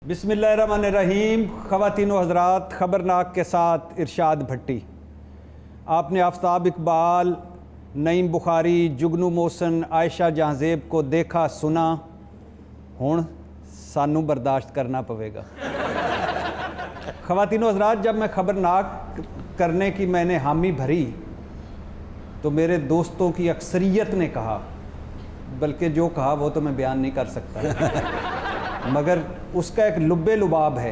बिस्मिल्लाहिर्रहमानिर्रहीम। ख़वातीन व हज़रात, ख़बरनाक के साथ इरशाद भट्टी। आपने आफ्ताब इकबाल, नईम बुखारी, जुगनू मोहसन, आयशा जहाँज़ेब को देखा सुना, हुण सानू बर्दाश्त करना पवेगा। ख़वातीन व हज़रात, जब मैं ख़बरनाक करने की मैंने हामी भरी तो मेरे दोस्तों की अक्सरियत ने कहा, बल्कि जो कहा वो तो मैं बयान नहीं कर सकता मगर उसका एक लुब्बे लुबाब है,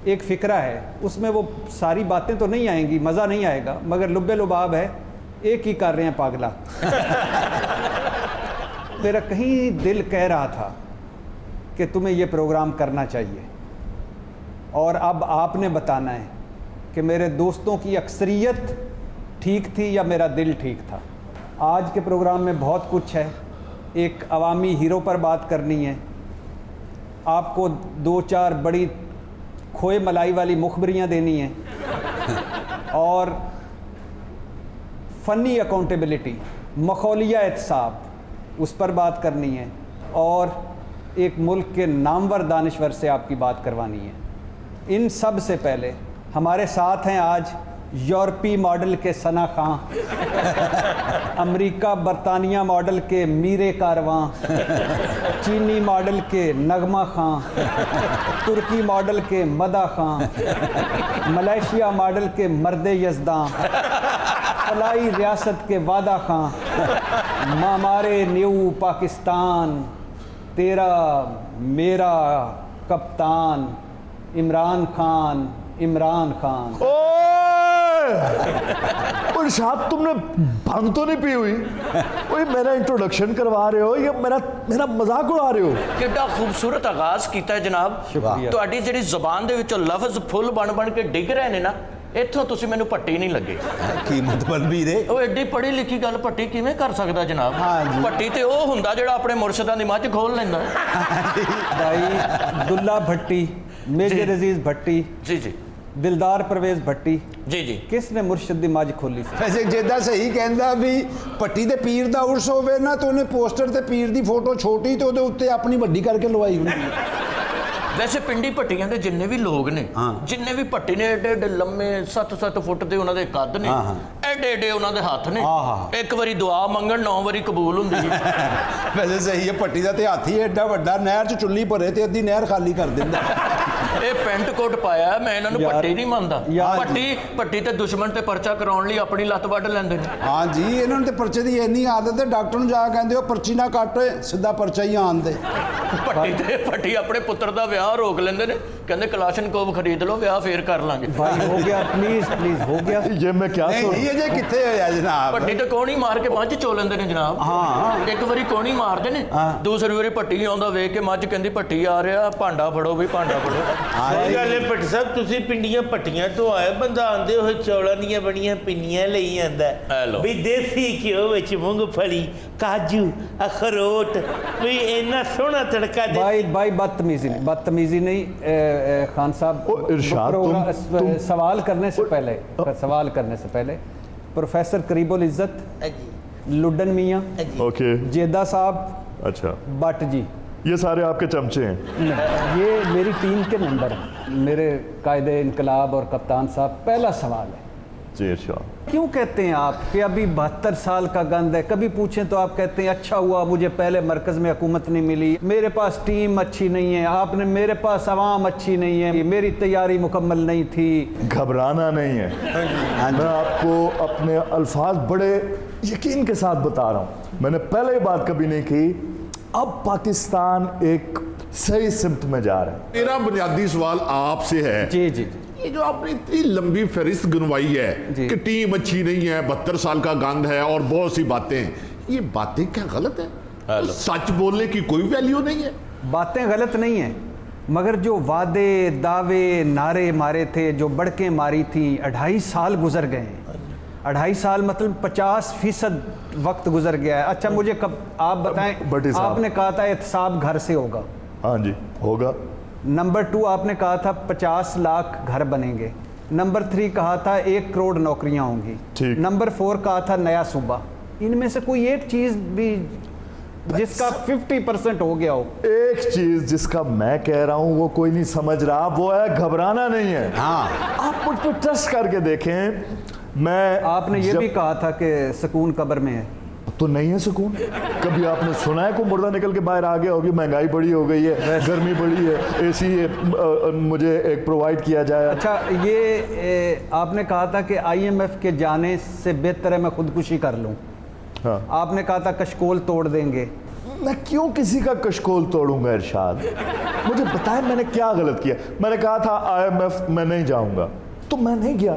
एक फ़िक्रा है, उसमें वो सारी बातें तो नहीं आएंगी, मज़ा नहीं आएगा, मगर लुब्बे लुबाब है। एक ही कर रहे हैं पागला। मेरा कहीं दिल कह रहा था कि तुम्हें ये प्रोग्राम करना चाहिए, और अब आपने बताना है कि मेरे दोस्तों की अक्सरियत ठीक थी या मेरा दिल ठीक था। आज के प्रोग्राम में बहुत कुछ है। एक अवामी हीरो पर बात करनी है, आपको दो चार बड़ी खोए मलाई वाली मुखबरियाँ देनी हैं और फ़नी अकाउंटेबिलिटी, मखौलिया एहतसाब, उस पर बात करनी है, और एक मुल्क के नामवर दानिश्वर से आपकी बात करवानी है। इन सब से पहले हमारे साथ हैं आज यूरोपी मॉडल के सना खां, अमेरिका बरतानिया मॉडल के मीरे कारवां, चीनी मॉडल के नगमा खां, तुर्की मॉडल के मदा खां, मलेशिया मॉडल के मर्दे यज़दां, फलाई रियासत के वादा खां, मामारे न्यू पाकिस्तान, तेरा मेरा कप्तान, इमरान खान। इरशाद, तुमने भंग तो नहीं पी हुई? कोई मेरा इंट्रोडक्शन करवा रहे हो या मेरा मजाक उड़ा रहे हो? कितना खूबसूरत आगाज किया जनाब। तुहाडी जिहड़ी ज़ुबान दे विचों लफ्ज़ फुल बन बन के डिग रहे ने ना, इत्थों तुसीं मैनूं भट्टी नहीं लगे। की मतलब भी रे, ਉਹ ਐਡੀ ਪੜ੍ਹੀ ਲਿਖੀ ਗੱਲ ਭੱਟੀ ਕਿਵੇਂ ਕਰ ਸਕਦਾ ਜਨਾਬ? ਭੱਟੀ ਤੇ ਉਹ ਹੁੰਦਾ ਜਿਹੜਾ ਆਪਣੇ ਮੁਰਸ਼ਿਦਾਂ ਦੀ ਮੱਝ ਖੋਲ ਲੈਂਦਾ। भाई दुल्ला भट्टी, मेजर अजीज भट्टी, जी जी, दिलदार परवेज भट्टी, जी जी, किसने मुर्शिद दी मੱਝ खोली सी? ਵੈਸੇ ਜਿੱਦਾਂ ਸਹੀ ਕਹਿੰਦਾ ਵੀ ਪੱਟੀ ਦੇ ਪੀਰ ਦਾ ਉਰਸ ਹੋਵੇ ਨਾ, ਤਾਂ ਉਹਨੇ ਪੋਸਟਰ ਤੇ ਪੀਰ ਦੀ ਫੋਟੋ ਛੋਟੀ ਤੇ ਉਹਦੇ ਉੱਤੇ ਆਪਣੀ ਵੱਡੀ ਕਰਕੇ ਲਵਾਈ ਹੁੰਦੀ। ਵੈਸੇ ਪਿੰਡੀ ਭੱਟੀਆਂ ਦੇ ਜਿੰਨੇ ਵੀ ਲੋਕ ਨੇ, ਜਿੰਨੇ ਵੀ ਭੱਟੀ ਨੇ, ਏਡੇ ਏਡੇ ਲੰਮੇ 7-7 ਫੁੱਟ ਦੇ ਉਹਨਾਂ ਦੇ ਕੱਦ ਨੇ, ਏਡੇ ਏਡੇ ਉਹਨਾਂ ਦੇ ਹੱਥ ਨੇ। ਇੱਕ ਵਾਰੀ ਦੁਆ ਮੰਗਣ 9 ਵਾਰੀ ਕਬੂਲ ਹੁੰਦੀ ਹੈ। ਵੈਸੇ ਸਹੀ ਹੈ, ਪੱਟੀ ਦਾ ਤੇ ਹਾਥੀ ਐਡਾ ਵੱਡਾ, ਨਹਿਰ 'ਚ ਚੁੱਲੀ ਭਰੇ ਤੇ ਅੱਧੀ ਨਹਿਰ ਖਾਲੀ ਕਰ ਦਿੰਦਾ। ਇਹ ਪੈਂਟ ਕੋਟ ਪਾਇਆ, ਮੈਂ ਇਹਨਾਂ ਨੂੰ ਭੱਟੀ ਨਹੀਂ ਮੰਨਦਾ। ਭੱਟੀ ਤੇ ਦੁਸ਼ਮਣ ਤੇ ਪਰਚਾ ਕਰਾਉਣ ਲਈ ਆਪਣੀ ਲੱਤ ਵੱਢ ਲੈਂਦੇ ਨੇ। ਹਾਂ ਜੀ, ਇਹਨਾਂ ਨੂੰ ਤੇ ਪਰਚੇ ਦੀ ਇੰਨੀ ਆਦਤ ਹੈ, ਡਾਕਟਰ ਨੂੰ ਜਾ ਕੇ ਕਹਿੰਦੇ ਉਹ ਪਰਚੀ ਨਾ ਕੱਟ, ਸਿੱਧਾ ਪਰਚਾ ਹੀ ਆਣ ਦੇ। ਭੱਟੀ ਆਪਣੇ ਪੁੱਤਰ ਦਾ ਵਿਆਹ ਰੋਕ ਲੈਂਦੇ ਨੇ, ਕਹਿੰਦੇ ਕਲਾਸ਼ਨਕੋਵ ਖਰੀਦ ਲਓ, ਵਿਆਹ ਫੇਰ ਕਰ ਲਾਂਗੇ। भाई हो गया, प्लीज प्लीज हो गया। ये मैं क्या सुन? ਨਹੀਂ ਅਜੇ ਕਿੱਥੇ ਹੋਇਆ ਜਨਾਬ? ਭੱਟੀ ਤੇ ਕੋਣੀ ਮਾਰ ਕੇ ਮੱਝ ਚੋ ਲੈਂਦੇ ਨੇ ਜਨਾਬ। ਹਾਂ, ਇੱਕ ਵਾਰੀ ਕੋਣੀ ਮਾਰਦੇ ਨੇ, ਦੂਸਰੀ ਵਾਰੀ ਭੱਟੀ ਆਉਂਦਾ ਵੇਖ ਕੇ ਮੱਝ ਕਹਿੰਦੀ ਭੱਟੀ ਆ ਰਿਹਾ, ਭਾਂਡਾ ਫੜੋ ਵੀ, ਭਾਂਡਾ ਫੜੋ। ਸਹੀ ਗੱਲ ਹੈ ਭੱਟ ਸਾਹਿਬ, ਤੁਸੀਂ ਪਿੰਡੀਆਂ ਭੱਟੀਆਂ ਤੋਂ ਆਏ, ਬੰਦਾ ਆਂਦੇ ਹੋਏ ਚੌਲਾਂ ਦੀਆਂ ਬਣੀਆਂ ਪਿੰਨੀਆਂ ਲਈ ਆਂਦਾ ਵੀ ਦੇਸੀ ਘਿਓ ਵਿੱਚ ਮੂੰਗਫਲੀ, ਕਾਜੂ, ਅਖਰੋਟ, ਵੀ ਇੰਨਾ ਸੋਹਣਾ ਤੜਕਾ ਦੇ। भाई बदतमीजी नहीं खान साहब। इरशाद, सवाल करने से पहले प्रोफेसर करीबुल इज़्ज़त, लुडन मियाँ, ओके, जेदा साहब, अच्छा, भट्ट जी, ये सारे आपके चमचे हैं? ये मेरी टीम के मेंबर हैं। मेरे कायदे इनकलाब और कप्तान साहब, पहला सवाल है, जी इरशाद, क्यों कहते हैं आप कि अभी 72 साल का गंद है? कभी पूछें तो आप कहते हैं अच्छा हुआ मुझे पहले मरकज़ में हुकूमत नहीं मिली, मेरे पास टीम अच्छी नहीं है, आपने मेरे पास आवाम अच्छी नहीं है, मेरी तैयारी मुकम्मल नहीं थी। घबराना नहीं है। मैं आपको अपने अल्फाज बड़े यकीन के साथ बता रहा हूँ, मैंने पहले ये बात कभी नहीं की। अब पाकिस्तान एक सही सिमत में जा रहा है। मेरा बुनियादी सवाल आपसे है, जी जी, ये जो आपने इतनी लंबी फहरिस्त गिनवाई है कि टीम अच्छी नहीं है, 72 साल का गंद है और बहुत सी बातें, ये बातें क्या गलत है? सच बोलने की कोई वैल्यू नहीं है। बातें गलत नहीं हैं, मगर जो वादे दावे नारे मारे थे, जो बड़कें मारी थी, 2.5 साल गुजर गए हैं। 2.5 साल मतलब 50% वक्त गुजर गया है। अच्छा मुझे कब आप बताएं, आपने कहा था एहतसाब घर से होगा। हाँ जी, होगा। नंबर 2 आपने कहा था 50 लाख घर बनेंगे। नंबर 3 कहा था 1 करोड़ नौकरियां होंगी। नंबर 4 कहा था नया सूबा। इनमें से कोई एक चीज़ भी جس کا 50% ہو گیا ہو. ایک چیز جس کا میں کہہ رہا ہوں وہ کوئی نہیں سمجھ رہا, وہ ہے گھبرانا نہیں ہے. آپ مجھ پہ ٹرسٹ کر کے دیکھیں. میں آپ نے یہ بھی کہا تھا کہ سکون قبر میں ہے, تو نہیں ہے سکون. کبھی آپ نے سنا ہے کوئی مردہ نکل کے باہر آ گیا ہوگی؟ مہنگائی بڑی ہو گئی ہے, گرمی بڑی ہے, اے سی مجھے ایک پرووائڈ کیا جائے. اچھا, یہ آپ نے کہا تھا کہ IMF کے جانے سے بہتر ہے میں خودکشی کر لوں. ہاں, آپ نے کہا تھا کشکول توڑ دیں گے. میں کیوں کسی کا کشکول توڑوں گا ارشاد؟ مجھے بتائیں میں نے کیا غلط کیا؟ میں نے کہا تھا IMF میں نہیں جاؤں گا, تو میں نہیں گیا.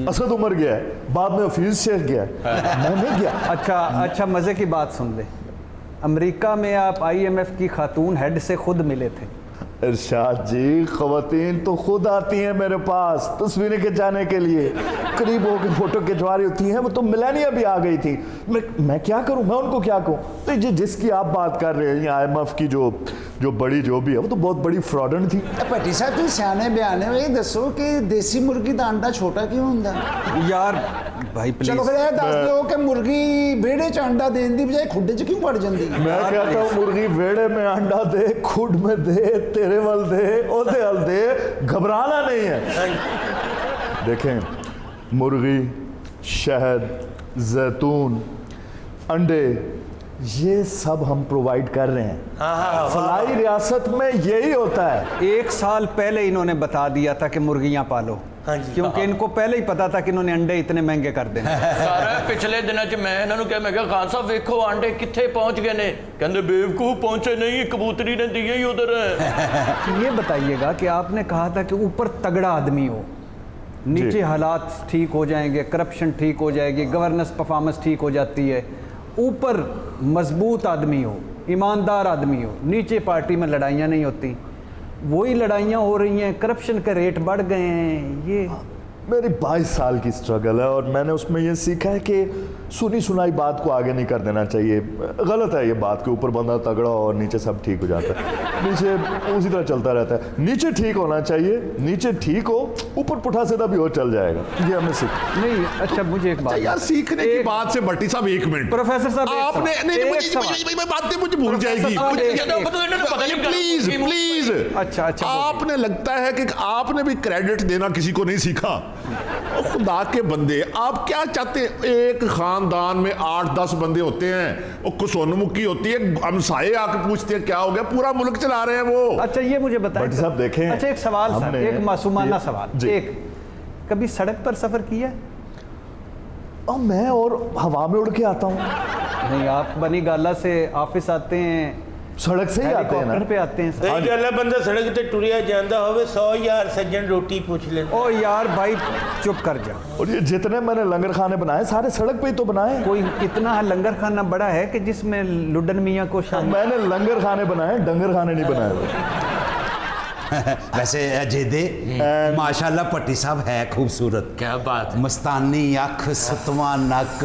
اسد عمر گیا ہے, بعد میں حفیظ شیخ گیا ہے, میں نہیں گیا. اچھا مزے کی بات سن لیں. امریکہ میں آپ IMF کی خاتون ہیڈ سے خود ملے تھے. ارشاد جی, خواتین تو خود آتی ہیں میرے پاس تصویریں کھنچانے کے لیے, قریب ہو کے فوٹو کھنچوا رہی ہوتی ہیں. وہ تو ملانیا بھی آ گئی تھی. میں کیا کروں, میں ان کو کیا کہوں؟ تو جس کی آپ بات کر رہے ہیں IMF کی جو بڑی جو بھی ہے, وہ تو بہت بڑی فراڈن تھی. بھٹی صاحب تھی سیانے بیانے میں یہ دسو کہ دیسی مرغی دا انڈا چھوٹا کیوں ہوندا؟ یار بھائی پلیز, چلو پھر یہ دس دیو کہ مرغی بیڑے چ انڈا دین دی بجائے کھڈے چ کیوں پڑ جاندی؟ میں کہتا ہوں مرغی ویڑے میں انڈا دے, کھڈ میں دے, تیرے ول دے, اودے ول دے, گھبرانا نہیں ہے. دیکھیں, مرغی, شہد, زیتون, انڈے, یہ سب ہم پرووائیڈ کر رہے ہیں. فلاحی ریاست میں یہی ہوتا ہے. 1 سال پہلے انہوں نے بتا دیا تھا کہ مرغیاں پالو, کیونکہ ان کو پہلے ہی پتا تھا کہ انہوں نے انڈے اتنے مہنگے کر دینے. سارا پچھلے دنوں چ میں انہوں نے کہا, میں کہا خان صاحب ویکھو انڈے کتنے پہنچ گئے نے. کہندے بیوقوف پہنچے نہیں, کبوتری نے دیے ہی ادھر. یہ بتائیے گا کہ آپ نے کہا تھا کہ اوپر تگڑا آدمی ہو, نیچے حالات ٹھیک ہو جائیں گے, کرپشن ٹھیک ہو جائے گی, گورننس پرفارمنس ٹھیک ہو جاتی ہے. اوپر مضبوط آدمی ہو, ایماندار آدمی ہو, نیچے پارٹی میں لڑائیاں نہیں ہوتی. وہی لڑائیاں ہو رہی ہیں, کرپشن کے ریٹ بڑھ گئے ہیں. یہ میری 22 سال کی سٹرگل ہے, اور میں نے اس میں یہ سیکھا ہے کہ سنی سنائی بات کو آگے نہیں کر دینا چاہیے. غلط ہے یہ بات کہ اوپر بندہ تگڑا اور نیچے سب ٹھیک ہو جاتا ہے. نیچے اسی طرح چلتا رہتا ہے. نیچے ٹھیک ہونا چاہیے, نیچے ٹھیک ہو, اوپر پٹھا سیدھا بھی ہو چل جائے گا. یہ ہمیں سیکھ نہیں. اچھا مجھے ایک بات یار سیکھنے کی بات سے بھٹی صاحب 1 منٹ. پروفیسر صاحب آپ نے نہیں, باتیں مجھے بھول جائے گی. پلیز اچھا آپ نے لگتا ہے کہ آپ نے بھی کریڈٹ دینا کسی کو نہیں سیکھا. خدا کے بندے, آپ کیا چاہتے ہیں؟ ایک خاندان میں 8-10 بندے ہوتے ہیں, وہ کسون مکی ہوتی ہے, ہمسائے آ کے پوچھتے ہیں کیا ہو گیا, پورا ملک چلا رہے ہیں وہ. اچھا یہ مجھے بتائیں صاحب دیکھیں. اچھا ایک سوال سر, ایک معصومانہ سوال. ایک کبھی سڑک پر سفر کیا ہے؟ میں اور ہوا میں اڑ کے آتا ہوں. نہیں, آپ بنی گالا سے آفس آتے ہیں, سڑک سے ہی آتے ہیں نا. پہ آتے ہیں. صحیح گل ہے, بندہ سڑک تے ٹریا جاندا ہوے 100 یار سجن روٹی پوچھ لے. او یار بھائی چپ کر جا. اور یہ جتنے میں نے لنگر خانے بنائے سارے سڑک پہ ہی تو بنائے. کوئی کتنا لنگر خانہ بڑا ہے کہ جس میں لڈن میاں کو میں نے لنگر خانے بنائے, ڈنگر خانے نہیں بنائے. ویسے جیدے ماشاءاللہ پٹی صاحب ہے خوبصورت. کیا بات, مستانی اکھ, ستواں نک,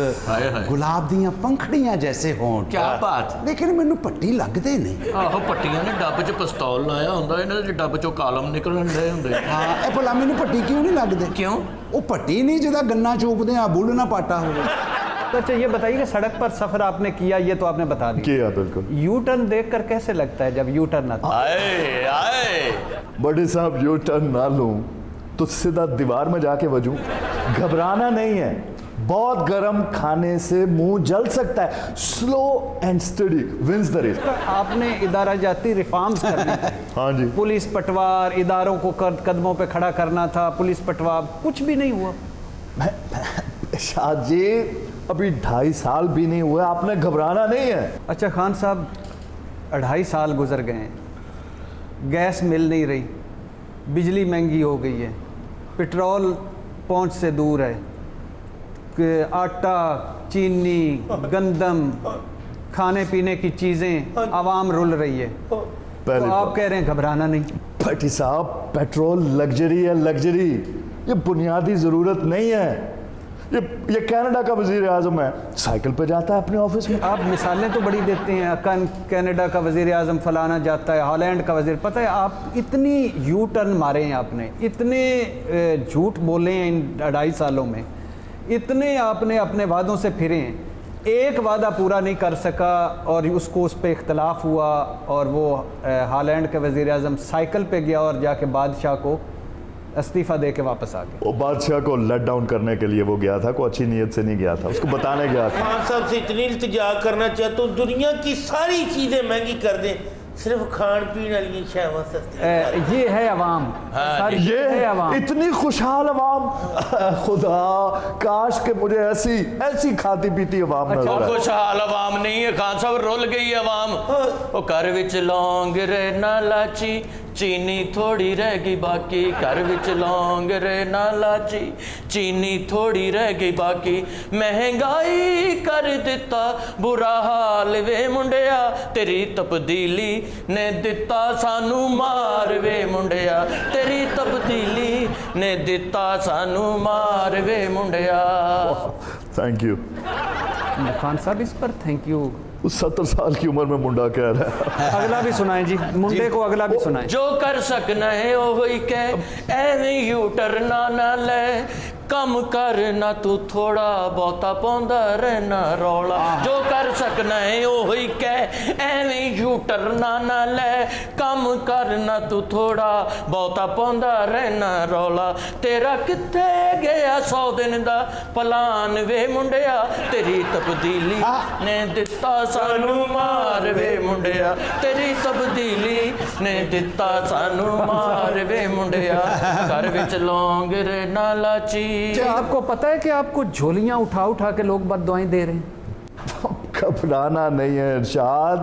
گلاب دیاں پنکھڑیاں جیسے ہونٹ. کیا بات. لیکن مینوں پٹی لگدے نہیں. آہو پٹیاں نے ڈب چ پستول لایا ہوندا, انہاں دے ڈب چوں کالم نکلن دے ہوندے. ہاں اے بھلا مینوں پٹی کیوں نہیں لگدے؟ کیوں؟ وہ پٹی نہیں جدا گنا چوپدے ہیں, بل نہ پاٹا ہو. اچھا یہ بتائیے کہ سڑک پر سفر آپ نے کیا, یہ تو آپ نے بتا دیا. کیا بالکل. یو ٹرن دیکھ کر کیسے لگتا ہے جب یو ٹرن آتا ہے؟ آئے بڑے صاحب یو ٹرن نہ لوں تو سیدھا دیوار میں جا کے وجوں. گھبرانا نہیں ہے, بہت گرم کھانے سے منہ جل سکتا ہے. Slow and steady wins the race. آپ نے ادارہ جاتی ریفارمز کرنے تھے. ہاں جی. پولیس پٹوار, اداروں کو قدموں پہ کھڑا کرنا تھا, پولیس پٹوار, کچھ بھی نہیں ہوا. شاہ جی ابھی 2.5 سال بھی نہیں ہوئے, آپ نے گھبرانا نہیں ہے. اچھا خان صاحب 2.5 سال گزر گئے ہیں, گیس مل نہیں رہی, بجلی مہنگی ہو گئی ہے, پٹرول پہنچ سے دور ہے, کہ آٹا, چینی, گندم, کھانے پینے کی چیزیں عوام رول رہی ہے, تو آپ کہہ رہے ہیں گھبرانا نہیں. بھٹی صاحب پیٹرول لگژری ہے, لگژری, یہ بنیادی ضرورت نہیں ہے. یہ کینیڈا کا وزیر اعظم ہے, سائیکل پہ جاتا ہے اپنے آفس میں. آپ مثالیں تو بڑی دیتے ہیں, کینیڈا کا وزیر اعظم فلانا جاتا ہے, ہالینڈ کا وزیر, پتہ ہے آپ اتنی یو ٹرن مارے ہیں, آپ نے اتنے جھوٹ بولے ہیں ان 2.5 سالوں میں, اتنے آپ نے اپنے وعدوں سے پھرے ہیں. ایک وعدہ پورا نہیں کر سکا اور اس کو اس پہ اختلاف ہوا اور وہ ہالینڈ کے وزیر اعظم سائیکل پہ گیا اور جا کے بادشاہ کو استعفیٰ دے کے واپس آ گیا. وہ بادشاہ کو لیٹ ڈاؤن کرنے کے لیے وہ گیا تھا, کوئی اچھی نیت سے نہیں گیا تھا, اس کو بتانے گیا تھا. خان صاحب سے اتنی التجا کرنا چاہتا ہوں دنیا کی ساری چیزیں مہنگی کر دیں, صرف کھان پین والی شیواں سستی. یہ ہے عوام, یہ ہے عوام, اتنی خوشحال عوام. خدا کاش کہ مجھے ایسی کھاتی پیتی عوام نظر آئے. خوشحال عوام نہیں ہے خان صاحب, رول گئی عوام. وہ گھر وچ لونگ رے نہ لاچی, چینی تھوڑی رہ گئی باقی. گھر وچ لونگ رے نہ لاچی, چینی تھوڑی رہ گئی باقی. مہنگائی کر دیتا برا حال وے منڈیا, تیری تبدیلی نے دتا سانو مار وے منڈیا, تیری تبدیلی نے دتا سانو مار وے منڈیا. تھینک یو خان صاحب, اس پر تھینک یو. 70 سال کی عمر میں منڈا کہہ رہا ہے. اگلا بھی سنائیں جی, منڈے کو اگلا بھی سنائیں. جو کر سکنا ہے وہی کہ ایویں یو ٹرنا نہ لے, کم کرنا تو تھوڑا بہتا پوندا رہنا رولا. جو کر سکنا ہے وہی کہ ایویں یو ٹرنا نہ لے, کم کرنا تو تھوڑا بہتا پوندا رہنا رولا. تیرا کتے گیا 100 دن دا پلان وے منڈیا, تیری تبدیلی نے دتا سانو مار وے منڈیا, تیری تبدیلی نے دتا سانو مار وے منڈیا. گھر وچ لونگ رے نہ لاچی. کیا آپ کو پتہ ہے کہ آپ کو جھولیاں اٹھا اٹھا کے لوگ بد دعائیں دے رہے ہیں؟ گھبرانا نہیں ہے ارشاد,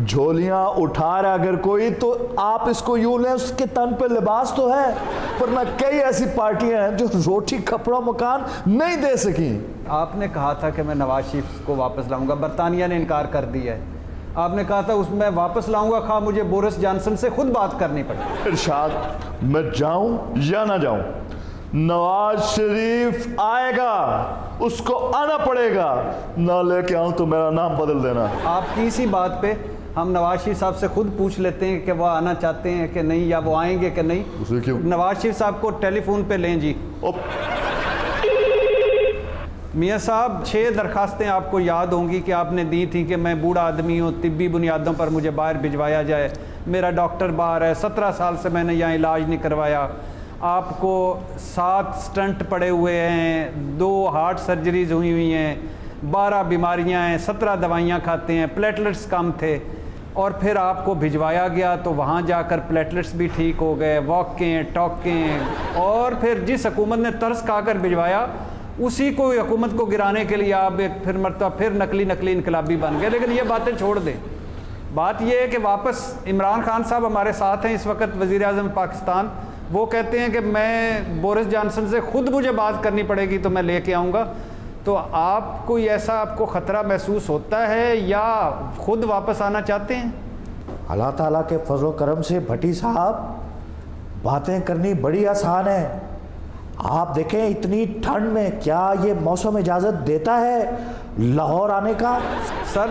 جھولیاں اٹھا رہا اگر کوئی تو آپ اس کو یوں لیں, اس کے تن پہ لباس تو ہے, ورنہ کئی ایسی پارٹیاں ہیں جو روٹی کپڑا مکان نہیں دے سکیں. آپ نے کہا تھا کہ میں نواز شریف کو واپس لاؤں گا, برطانیہ نے انکار کر دیا ہے. آپ نے کہا تھا اس میں واپس لاؤں گا خواہ مجھے بورس جانسن سے خود بات کرنی پڑے. ارشاد میں جاؤں یا نہ جاؤں, نواز شریف آئے گا, اس کو آنا پڑے گا, نہ لے کے آؤں تو میرا نام بدل دینا. آپ کی اسی بات پہ ہم نواز شریف صاحب سے خود پوچھ لیتے ہیں کہ وہ آنا چاہتے ہیں کہ نہیں, یا وہ آئیں گے کہ نہیں. اسے کیوں؟ نواز شریف صاحب کو ٹیلی فون پہ لیں جی. میاں صاحب 6 درخواستیں آپ کو یاد ہوں گی کہ آپ نے دی تھیں کہ میں بوڑھا آدمی ہوں, طبی بنیادوں پر مجھے باہر بھجوایا جائے, میرا ڈاکٹر باہر ہے, 17 سال سے میں نے یہاں علاج نہیں کروایا, آپ کو 7 سٹنٹ پڑے ہوئے ہیں, 2 ہارٹ سرجریز ہوئی ہیں, 12 بیماریاں ہیں, 17 دوائیاں کھاتے ہیں, پلیٹلیٹس کم تھے, اور پھر آپ کو بھجوایا گیا تو وہاں جا کر پلیٹلیٹس بھی ٹھیک ہو گئے, واکیں ٹاکیں, اور پھر جس حکومت نے ترس کھا کر بھجوایا اسی کو حکومت کو گرانے کے لیے آپ ایک پھر مرتبہ پھر نقلی انقلابی بن گئے. لیکن یہ باتیں چھوڑ دیں, بات یہ ہے کہ واپس عمران خان صاحب ہمارے ساتھ ہیں اس وقت, وزیر اعظم پاکستان. وہ کہتے ہیں کہ میں بورس جانسن سے خود مجھے بات کرنی پڑے گی تو میں لے کے آؤں گا. تو آپ کوئی ایسا آپ کو خطرہ محسوس ہوتا ہے یا خود واپس آنا چاہتے ہیں؟ اللہ تعالیٰ کے فضل و کرم سے بھٹی صاحب باتیں کرنی بڑی آسان ہے. آپ دیکھیں اتنی ٹھنڈ میں کیا یہ موسم اجازت دیتا ہے لاہور آنے کا؟ سر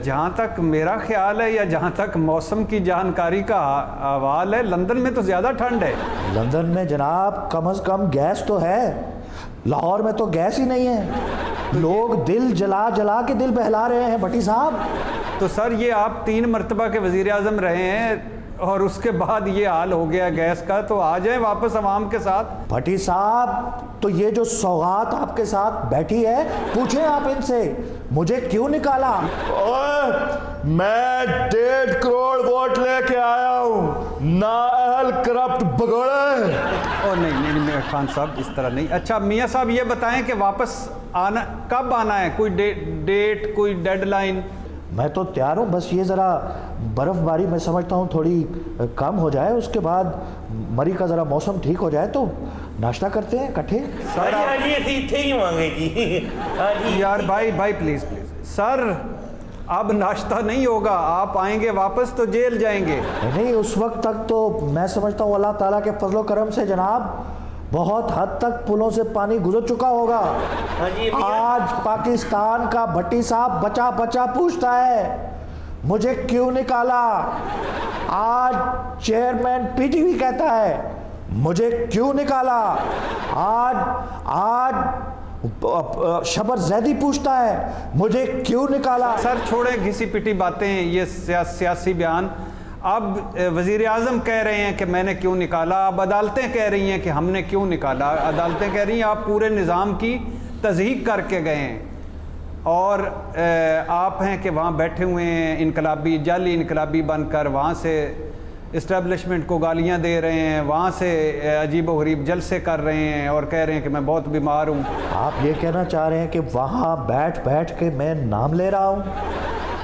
جہاں تک میرا خیال ہے یا جہاں تک موسم کی جانکاری کا حوال ہے, لندن میں تو زیادہ ٹھنڈ ہے. لندن میں جناب کم از کم گیس تو ہے, لاہور میں تو گیس ہی نہیں ہے. لوگ دل جلا جلا کے دل بہلا رہے ہیں بھٹی صاحب. تو سر یہ آپ 3 مرتبہ کے وزیر اعظم رہے ہیں اور اس کے بعد یہ حال ہو گیا گیس کا, تو آ جائیں واپس عوام کے ساتھ. بھٹی صاحب تو یہ جو سوغات آپ کے ساتھ بیٹھی ہے, پوچھیں آپ ان سے مجھے کیوں نکالا. میں 1.5 کروڑ ووٹ لے کے آیا ہوں, نااہل کرپٹ بگوڑے. اور نہیں خان صاحب اس طرح نہیں. اچھا میاں صاحب یہ بتائیں کہ واپس آنا کب آنا ہے, کوئی ڈیٹ کوئی ڈیڈ لائن؟ میں تو تیار ہوں, بس یہ ذرا برف باری میں سمجھتا ہوں تھوڑی کم ہو جائے, اس کے بعد مری کا ذرا موسم ٹھیک ہو جائے تو ناشتہ کرتے ہیں کٹھے. یار بھائی پلیز سر, اب ناشتہ نہیں ہوگا, آپ آئیں گے واپس تو جیل جائیں گے. نہیں اس وقت تک تو میں سمجھتا ہوں اللہ تعالیٰ کے فضل و کرم سے جناب بہت حد تک پلوں سے پانی گزر چکا ہوگا. آج پاکستان کا بھٹی صاحب بچا بچا پوچھتا ہے مجھے کیوں نکالا. آج چیئرمین پی ٹی وی کہتا ہے مجھے کیوں نکالا. آج शबर जैदी पूछता है मुझे क्यों निकाला। सर छोड़े घिसी पिटी बातें, ये सियासी बयान। अब वज़ीर आज़म कह रहे हैं कि मैंने क्यों निकाला, अब अदालतें कह रही हैं कि हमने क्यों निकाला। अदालतें कह रही हैं आप पूरे निज़ाम की तज़हीक करके गए हैं, और आप हैं कि वहाँ बैठे हुए हैं इनकलाबी, जाली इनकलाबी बनकर, वहाँ से इस्टेब्लिशमेंट को गालियाँ दे रहे हैं, वहाँ से अजीब व गरीब जलसे कर रहे हैं और कह रहे हैं कि मैं बहुत बीमार हूँ। आप ये कहना चाह रहे हैं कि वहाँ बैठ बैठ के मैं नाम ले रहा हूँ?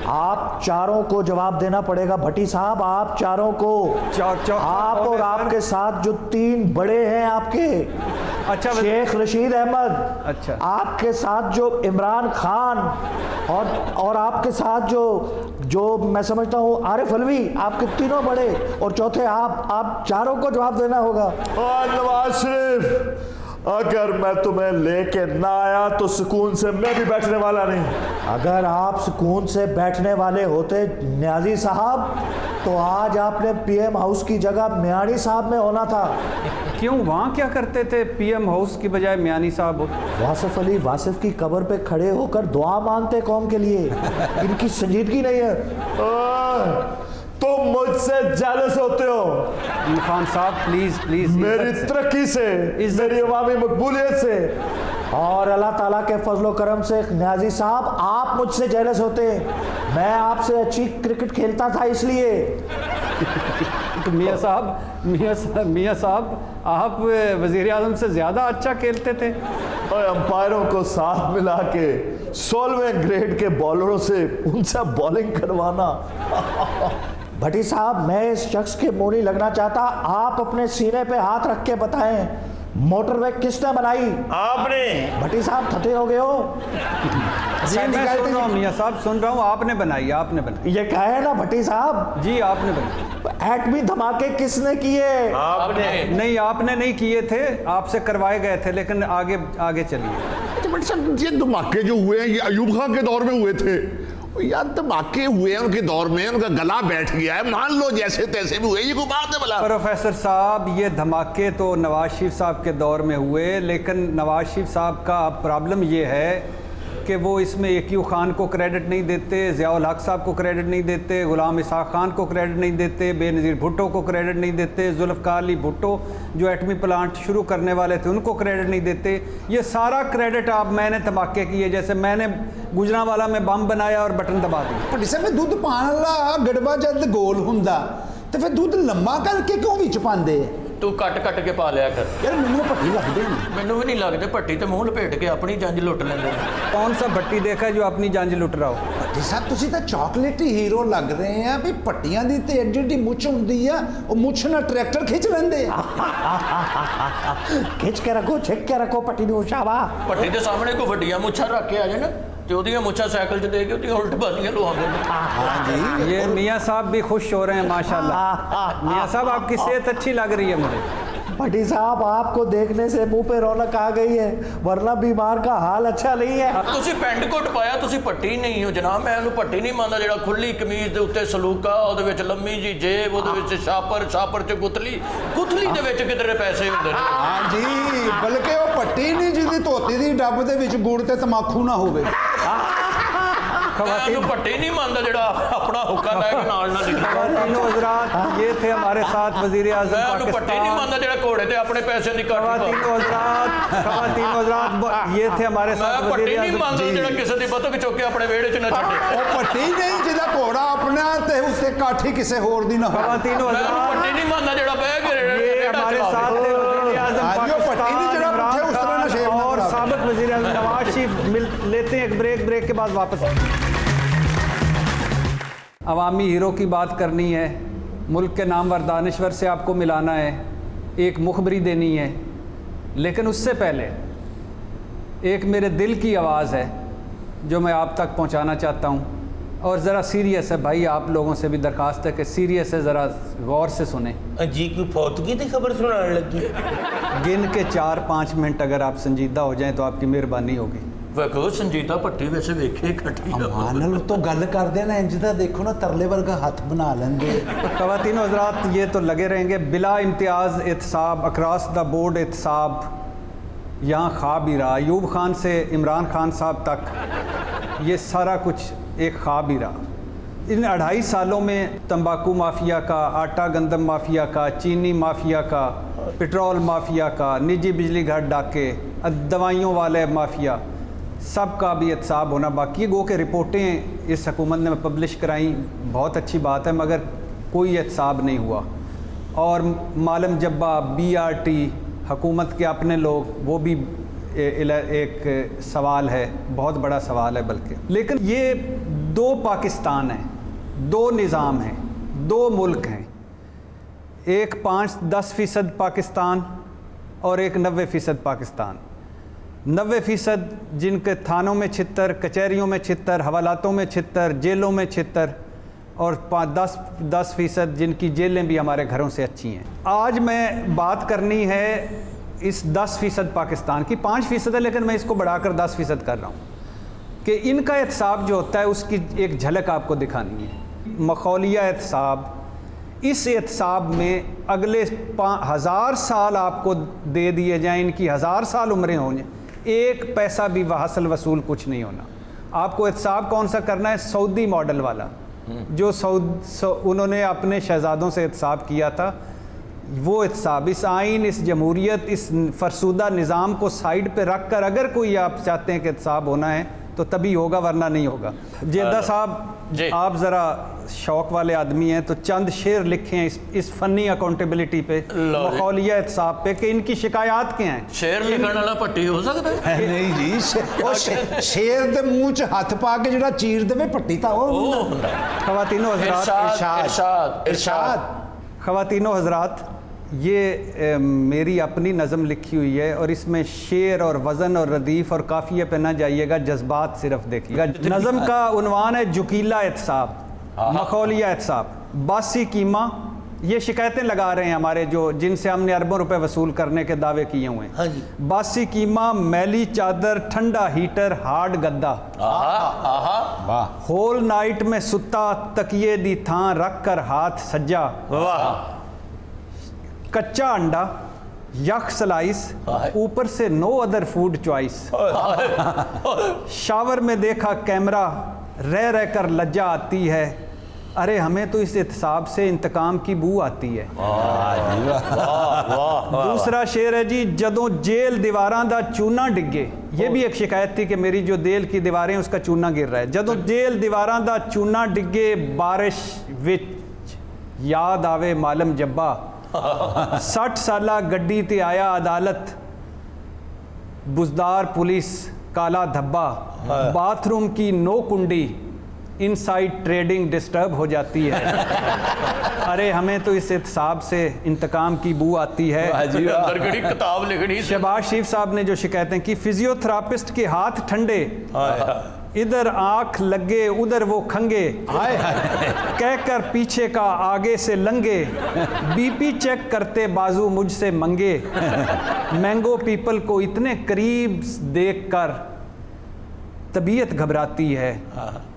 आप चारों को जवाब देना पड़ेगा भट्टी साहब, आप चारों को। आप और आपके साथ जो 3 बड़े हैं आपके, अच्छा, शेख रशीद अहमद, अच्छा, आपके साथ जो इमरान खान, और आपके साथ जो मैं समझता हूँ आरिफ अलवी, आपके तीनों बड़े, और चौथे आप चारों को जवाब देना होगा। और नवाज शरीफ, अगर मैं तुम्हें लेके ना आया तो सुकून से मैं भी बैठने वाला नहीं। अगर आप सुकून से बैठने वाले होते न्याजी साहब, तो आज आपने पीएम हाउस की जगह मियानी साहब में होना था। क्यों, वहाँ क्या करते थे पीएम हाउस की बजाय मियानी साहब? वासिफ अली वासिफ की कब्र पे खड़े होकर दुआ मांगते कौम के लिए। इनकी संजीदगी नहीं है। तुम मुझसे जेलस होते हो खान साहब, प्लीज मेरी तरक्की से, मेरी अवामी मकबूलियत से, और अल्लाह ताला के फजलो करम से। न्याजी साहब, आप मुझसे जेलस होते, मैं आपसे अच्छी क्रिकेट खेलता था इसलिए। तो मियाँ साहब आप वज़ीर आज़म से ज़्यादा अच्छा खेलते थे। और अंपायरों को साथ मिला के 16वें ग्रेड के बॉलरों से उनसे बॉलिंग करवाना। भट्टी साहब, मैं इस शख्स के मुंह नहीं लगना चाहता, आप अपने सीने पे हाथ रख के बताएं, मोटरवे किसने बनाई? आपने। भट्टी साहब थके हो गए हो? जी मैं सुन रहा हूँ मियाँ साहब, सुन रहा हूँ। आपने बनाई। ये कहे ना भट्टी साहब। जी आपने बनाई। एटमी धमाके किसने किए? आपने। नहीं, आपने नहीं किए थे, आपसे करवाए गए थे। लेकिन आगे चलिए। बट सर ये धमाके जो हुए हैं ये अयूब खान के दौर में हुए थे यार। धमाके हुए हैं उनके दौर में, उनका गला बैठ गया है, मान लो जैसे तैसे भी हुए, ये कोई बात है भला? प्रोफेसर साहब, ये धमाके तो नवाज शरीफ साहब के दौर में हुए, लेकिन नवाज शरीफ साहब का प्रॉब्लम ये है कि वो इसमें यकीव खान को क्रेडिट नहीं देते, ज़ियाउल हक साहब को क्रेडिट नहीं देते, गुलाम इसहाक खान को क्रेडिट नहीं देते, बेनज़ीर भुट्टो को क्रेडिट नहीं देते, जुल्फ़िकार अली भुट्टो जो एटमी प्लांट शुरू करने वाले थे उनको क्रेडिट नहीं देते। ये सारा क्रेडिट आप मैंने धमाके किए, जैसे मैंने गुजरांवाला में बम बनाया और बटन दबा दिया। ਭੱਟੀ ਸਾਹਿਬ ਦੁੱਧ ਪਾਣ ਵਾਲਾ ਗੜਵਾ ਜਦ ਗੋਲ ਹੁੰਦਾ ਤੇ ਫਿਰ ਦੁੱਧ ਲੰਮਾ ਕਰਕੇ ਕਿਉਂ ਵਿੱਚ ਪਾਉਂਦੇ? ਤੂੰ ਕੱਟ ਕੇ ਪਾ ਲਿਆ ਕਰ ਯਾਰ ਮੈਨੂੰ ਭੱਟੀ ਲੱਗਦੇ ਨੇ। ਮੈਨੂੰ ਵੀ ਨਹੀਂ ਲੱਗਦੇ। ਭੱਟੀ ਤੇ ਮੂੰਹ ਲਪੇਟ ਕੇ ਆਪਣੀ ਜੰਜ ਲੁੱਟ ਲੈਂਦੇ ਨੇ। कौन सा भट्टी देखा है जो अपनी जांज लुट रहा हो? ਭੱਟੀ ਸਾਹਿਬ ਤੁਸੀਂ ਤਾਂ ਚਾਕਲੇਟੀ ਹੀਰੋ ਲੱਗ ਰਹੇ ਆ ਵੀ ਭੱਟੀਆਂ ਦੀ ਤੇ ਐਡੀ ਐਡੀ ਮੁੱਛ ਹੁੰਦੀ ਆ, ਉਹ ਮੁੱਛ ਨਾਲ ਟਰੈਕਟਰ ਖਿੱਚ ਲੈਂਦੇ ਆ। खिंच के रखो, छिक के रखो पट्टी ਨੂੰ ਸ਼ਾਬਾ। ਭੱਟੀ ਦੇ ਸਾਹਮਣੇ ਕੋਈ ਵੱਡੀਆਂ ਮੁੱਛਾਂ ਰੱਖ ਕੇ ਆ ਜਾਣ ਤੇ ਉਹਦੀਆਂ ਮੁੱਛਾਂ ਸਾਈਕਲ 'ਚ ਦੇ ਕੇ ਉਹਦੀਆਂ ਉਲਟ ਬਾਜ਼ੀਆਂ ਲਵਾਉਂਦੇ ਨੇ। ये मियाँ साहब भी खुश हो रहे हैं माशाल्लाह। मियाँ साहब आपकी सेहत अच्छी लग रही है मुझे। भट्टी साहब, आपको देखने से मुंह पे रौनक आ गई है, वरना बीमार का हाल अच्छा नहीं है। ਤੁਸੀਂ ਪੈਂਟ ਕੋਟ ਪਾਇਆ, ਤੁਸੀਂ ਭੱਟੀ ਨਹੀਂ ਹੋ ਜਨਾਬ। ਮੈਂ ਉਹਨੂੰ ਭੱਟੀ ਨਹੀਂ ਮੰਨਦਾ ਜਿਹੜਾ ਖੁੱਲੀ ਕਮੀਜ਼ ਦੇ ਉੱਤੇ ਸਲੂਕਾ, ਉਹਦੇ ਵਿੱਚ ਲੰਮੀ ਜੀ ਜੇਬ, ਉਹਦੇ ਵਿੱਚ ਛਾਪਰ 'ਚ ਗੁੱਥਲੀ ਦੇ ਵਿੱਚ ਕਿਧਰੇ ਪੈਸੇ ਹੁੰਦੇ ਨੇ। ਹਾਂਜੀ, ਬਲਕਿ ਉਹ ਭੱਟੀ ਨਹੀਂ ਜਿਹਦੀ ਧੋਤੀ ਦੀ ਡੱਬ ਦੇ ਵਿੱਚ ਗੁੜ ਤੇ ਤਮਾਕੂ ਨਾ ਹੋਵੇ। मैं तो भट्टी नहीं मानता जेड़ा अपना हुक्का लै के नाल ना निकले। ख़वातीन हज़रात, ये थे हमारे साथ वज़ीर आज़म मैं भट्टी नहीं मानता जेड़ा घोड़े ते अपने पैसे दी काट। ख़वातीन हज़रात, ये थे हमारे साथ मैं भट्टी नहीं मानता जेड़ा किसी दी बतख चुक के अपने वेड़े च ना छड्डे। ਉਹ ਭੱਟੀ ਨਹੀਂ ਜਿਹਦਾ ਘੋੜਾ ਆਪਣਾ ਤੇ ਉੱਤੇ ਕਾਠੀ ਕਿਸੇ ਹੋਰ ਦੀ ਨਾ ਹੋਵੇ। ख़वातीन मैं हज़रात, भट्टी नहीं मानता जेड़ा बह के ये हमारे साथ थे वज़ीर आज़म आज वो भट्टी नहीं जरा पाकिस्तान, पूछे उस तरह ना शेर इमरान ना खान और करा। साबिक़ वज़ीर आज़म नवाज शरीफ लेते हैं एक ब्रेक के बाद वापस। अवामी हीरो की बात करनी है, मुल्क के नामवर दानिश्वर से आपको मिलाना है, एक मुखबरी देनी है, लेकिन उससे पहले एक मेरे दिल की आवाज़ है जो मैं आप तक पहुंचाना चाहता हूं, और ज़रा सीरियस है भाई, आप लोगों से भी दरख्वास्त है कि सीरियस है, ज़रा गौर से सुने। जी कोई फौतगी की खबर सुनाने लगी? गिन के 4-5 मिनट अगर आप संजीदा हो जाएं तो आपकी मेहरबानी होगी। ਵੇਖੋ ਸੰਜੀਦਾ ਭੱਟੀ ਵੈਸੇ ਵੇਖੇ ਇਕੱਠੀ ਨਾਲ ਤੋਂ ਗੱਲ ਕਰਦੇ ਨਾ ਇੰਜ ਦਾ ਦੇਖੋ ਨਾ ਤਰਲੇ ਵਰਗਾ ਹੱਥ ਬਣਾ ਲੈਂਦੇ। ख़वातीन हज़रात, ये तो लगे रहेंगे बिला इम्तियाज़ एहतसाब, अक्रॉस द बोर्ड एहतसाब, यहाँ ख्वाब ही रहा। अयूब खान से इमरान खान साहब तक ये सारा कुछ एक ख्वाब ही रहा। इन 2.5 सालों में तंबाकू माफिया का, आटा गंदम माफिया का, चीनी माफिया का, पेट्रोल माफिया का, निजी बिजली घर डाके, दवाइयों वाले माफिया, सब का भी एहतसाब होना बाकी है। गो के रिपोर्टें इस हुकूमत ने पब्लिश कराई, बहुत अच्छी बात है, मगर कोई एहतसाब नहीं हुआ। और मालम जब्बा, BRT, हुकूमत के अपने लोग, वो भी एक सवाल है, बहुत बड़ा सवाल है बल्कि। लेकिन ये 2 पाकिस्तान हैं, 2 निज़ाम हैं, 2 मुल्क हैं। एक 5-10% पाकिस्तान और एक 90% पाकिस्तान। 90% जिनके थानों में 76, कचहरियों में 76, हवालातों में 76, जेलों में 76, और 10% जिनकी जेलें भी हमारे घरों से अच्छी हैं। आज मैं बात करनी है इस 10% पाकिस्तान की। 5% है, लेकिन मैं इसको बढ़ाकर 10% कर रहा हूँ कि इनका एहतसाब जो होता है उसकी एक झलक आपको दिखानी है। मखौलिया एहतसाब, इस एहतसाब में अगले 1000 साल आपको दे दिए जाएं, इनकी 1000 साल उम्रें हो जाएं, 1 पैसा भी हासिल वसूल कुछ नहीं होना। आपको एहतसाब कौन सा करना है? सऊदी मॉडल वाला, जो उन्होंने अपने शहजादों से एहतसाब किया था, वो एहतसाब। इस आइन, इस जमहूरियत, इस फरसूदा निज़ाम को साइड पे रख कर अगर कोई आप चाहते हैं कि एहतसाब होना है तो तभी होगा, वरना नहीं होगा। जेदा साहब, आप ज़रा शौक वाले आदमी हैं, तो चंद शेर लिखे हैं इस फनी अकाउंटेबिलिटी पे, मखौलिया एहतसाब पे, कि इनकी शिकायत क्या हैं। शेर लिखने वाला भट्टी हो सकता है? नहीं जी, शेर दे मुंह च हथ पा के ਜਿਹੜਾ चीर देवे भट्टी ਤਾਂ ਉਹ ਹੁੰਦਾ। ख़वातीनो हज़रात, इरशाद। ख़वातीनो हज़रात, ये मेरी अपनी नज़म लिखी हुई है और इसमें शेर और वज़न और रदीफ़ और काफ़िए पे ना जाइएगा, जज्बात सिर्फ देखिएगा। नज़म का उन्वान है जुकीला एहतसाब, मखौलिया एहतसाब। बासी कीमा, ये शिकायतें लगा रहे हैं हमारे जिनसे हमने अरबों रुपए वसूल करने के दावे किए हुए हैं। बासी कीमा, मैली चादर, ठंडा हीटर, हार्ड गद्दा, होल नाइट में सुता, तकिए दी थां रख कर हाथ सज्जा, कच्चा अंडा, यख स्लाइस, ऊपर से no other food choice, shower में देखा कैमरा, रह रह कर लज्जा आती है, अरे हमें तो इस एहतसाब से इंतकाम की बू आती है। दूसरा शेर है जी, जदों जेल दीवारां दा चूना डिगे, ये भी एक शिकायत थी कि मेरी जो जेल की दीवारें उसका चूना गिर रहा है। जदों जेल दीवारां दा चूना डिगे, बारिश विच याद आवे मालम जब्बा, 60 साला गड्डी ते आया अदालत, बुजदार पुलिस काला धब्बा, बाथरूम की नो कुंडी, इनसाइड ट्रेडिंग डिस्टर्ब हो जाती है, अरे हमें तो इस एहतसाब से इंतकाम की बू आती है। किताब लिखनी। शहबाज शरीफ साहब ने जो शिकायतें की, फिजियोथेरापिस्ट के हाथ ठंडे, इधर आंख लगे उधर वो खंगे, कहकर पीछे का आगे से लंगे, बीपी चेक करते बाजू मुझसे मंगे, मैंगो पीपल को इतने करीब देखकर तबीयत घबराती है,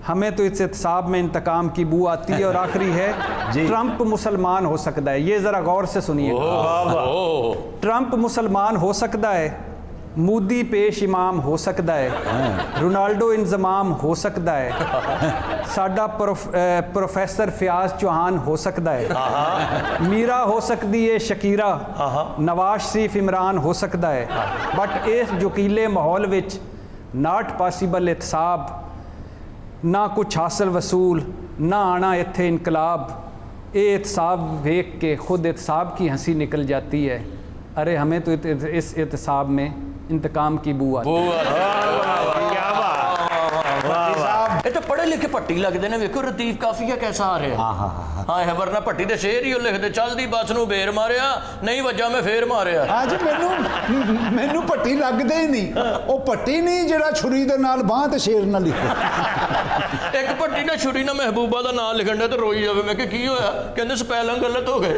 हमें तो इस एहतसाब में इंतकाम की बू आती है। और आखिरी है, ट्रंप मुसलमान हो सकता है। ये ज़रा गौर से सुनिए, ट्रंप मुसलमान हो सकता है, मोदी पेश इमाम हो सकता है, रोनाल्डो इंजमाम हो सकता है, साडा प्रोफेसर फयाज चौहान हो सकता है, मीरा हो सकती है शकीरा, नवाज शरीफ इमरान हो सकता है, बट इस जोकीले माहौल विच नाट पॉसीबल एहतसाब, ना कुछ हासिल वसूल, ना आना इत्थे इनकलाब, ये एहतसाब वेख के खुद एहतसाब की हंसी निकल जाती है, अरे हमें तो इस एहतसाब में इंतकाम की बू आती है। तो पढ़े लिखे भट्टी लगते हैं, वेखो रतीफ काफिया कैसा आ रहा है। हाँ है, वरना भट्टी दे शेर ही लिखते, चलदी बस नूं बेर मारिया, नहीं वजा मैं फेर मारिया। आज मैनू भट्टी लगदे ही नहीं, वो भट्टी नहीं जिहड़ा छुरी दे नाल बांह ते शेर ना लिखे। एक भट्टी ने छुरी ना महबूबा दा नाम लिखण दे ते रोई जावे, मैं कि होया, कहंदे स्पैलिंग गलत हो गए।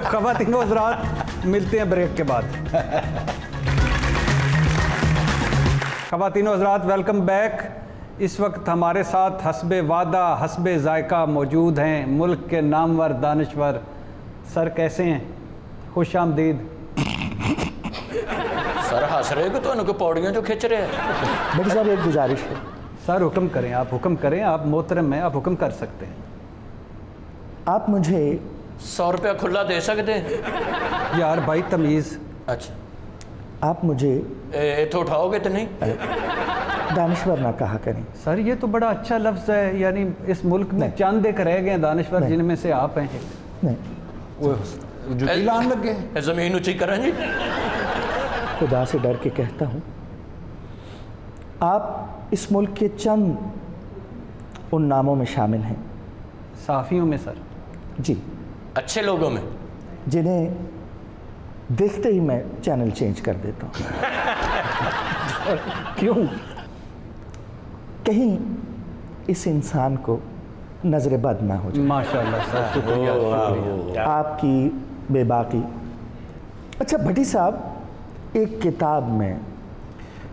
ख़वातीन हज़रात, मिलते हैं ब्रेक के बाद। ख़वातीन हज़रात, वेलकम बैक। इस वक्त हमारे साथ हस्बे वादा हस्बे जायका मौजूद हैं मुल्क के नामवर दानिश्वर। सर कैसे हैं? खुश आमदीद। ਸਰ ਹੱਸ ਰਹੇ ਕਿ ਤੁਹਾਨੂੰ ਕੋਈ ਪੌੜੀਆਂ ਚੋਂ ਖਿੱਚ ਰਿਹਾ? भट्टी साहब एक गुजारिश है, सर हुक्म करें, आप हुक्म करें, आप मोहतरम हैं, आप हुक्म कर सकते हैं। आप मुझे 100 रुपया खुला दे सकते? यार भाई तमीज़। अच्छा, आप मुझे इतों उठाओगे तो नहीं? दानिश्वर ना कहा करें। सर ये तो बड़ा अच्छा लफ्ज़ है, यानी इस मुल्क में चंद एक रह गए दानिश्वर जिनमें से आप हैं। नहीं, वो जुटी लान लग गए। ज़मीन ऊँची करें जी। खुदा से डर के कहता हूँ, आप इस मुल्क के चंद उन नामों में शामिल हैं, साफ़ियों में सर। जी, अच्छे लोगों में, जिन्हें देखते ही मैं चैनल चेंज कर देता हूँ। क्यों? कहीं इस इंसान को नजर बद ना हो जाए। माशाल्लाह सर, शुक्रिया। आपकी बेबाकी। अच्छा भट्टी साहब, एक किताब में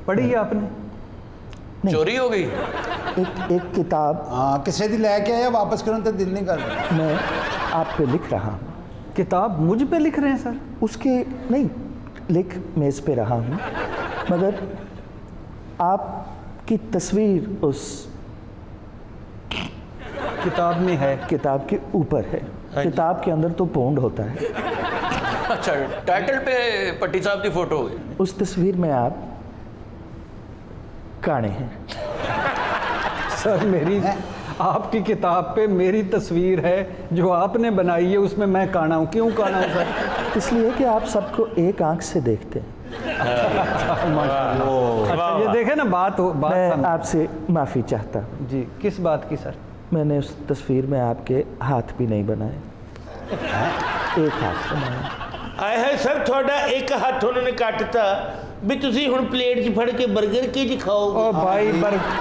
पढ़ी है आपने? नहीं। चोरी हो गई? एक किताब हाँ, किसी दी लैके आया, वापस करने तो दिल नहीं कर रहा। मैं आप पे लिख रहा हूँ। किताब मुझ पे लिख रहे हैं सर? उसके नहीं, लिख मेज़ पे रहा हूँ, मगर आपकी तस्वीर उस किताब में है। किताब के ऊपर है। किताब के अंदर तो पोंड होता है। अच्छा, टाइटल पे पट्टी साहब की फोटो है। उस तस्वीर में आप काणे हैं। सर मेरी आपकी किताब पे मेरी तस्वीर है जो आपने बनाई है, उसमें मैं काना हूँ। क्यों काना हूँ सर? इसलिए कि आप सबको एक आंख से देखते हैं। अच्छा ये देखे ना, बात मैं समझ। आपसे माफ़ी चाहता हूँ। जी, किस बात की सर? मैंने उस तस्वीर में आपके हाथ भी नहीं बनाए, एक हाथ बनाया। ਆਏ ਹੈ ਸਰ, ਤੁਹਾਡਾ ਇੱਕ ਹੱਥ ਉਹਨਾਂ ਨੇ ਕੱਟਤਾ ਵੀ ਤੁਸੀਂ ਹੁਣ ਪਲੇਟ 'ਚ ਫੜ ਕੇ 버ਗਰ ਕੀ ਚ ਖਾਓਗੇ? ओ भाई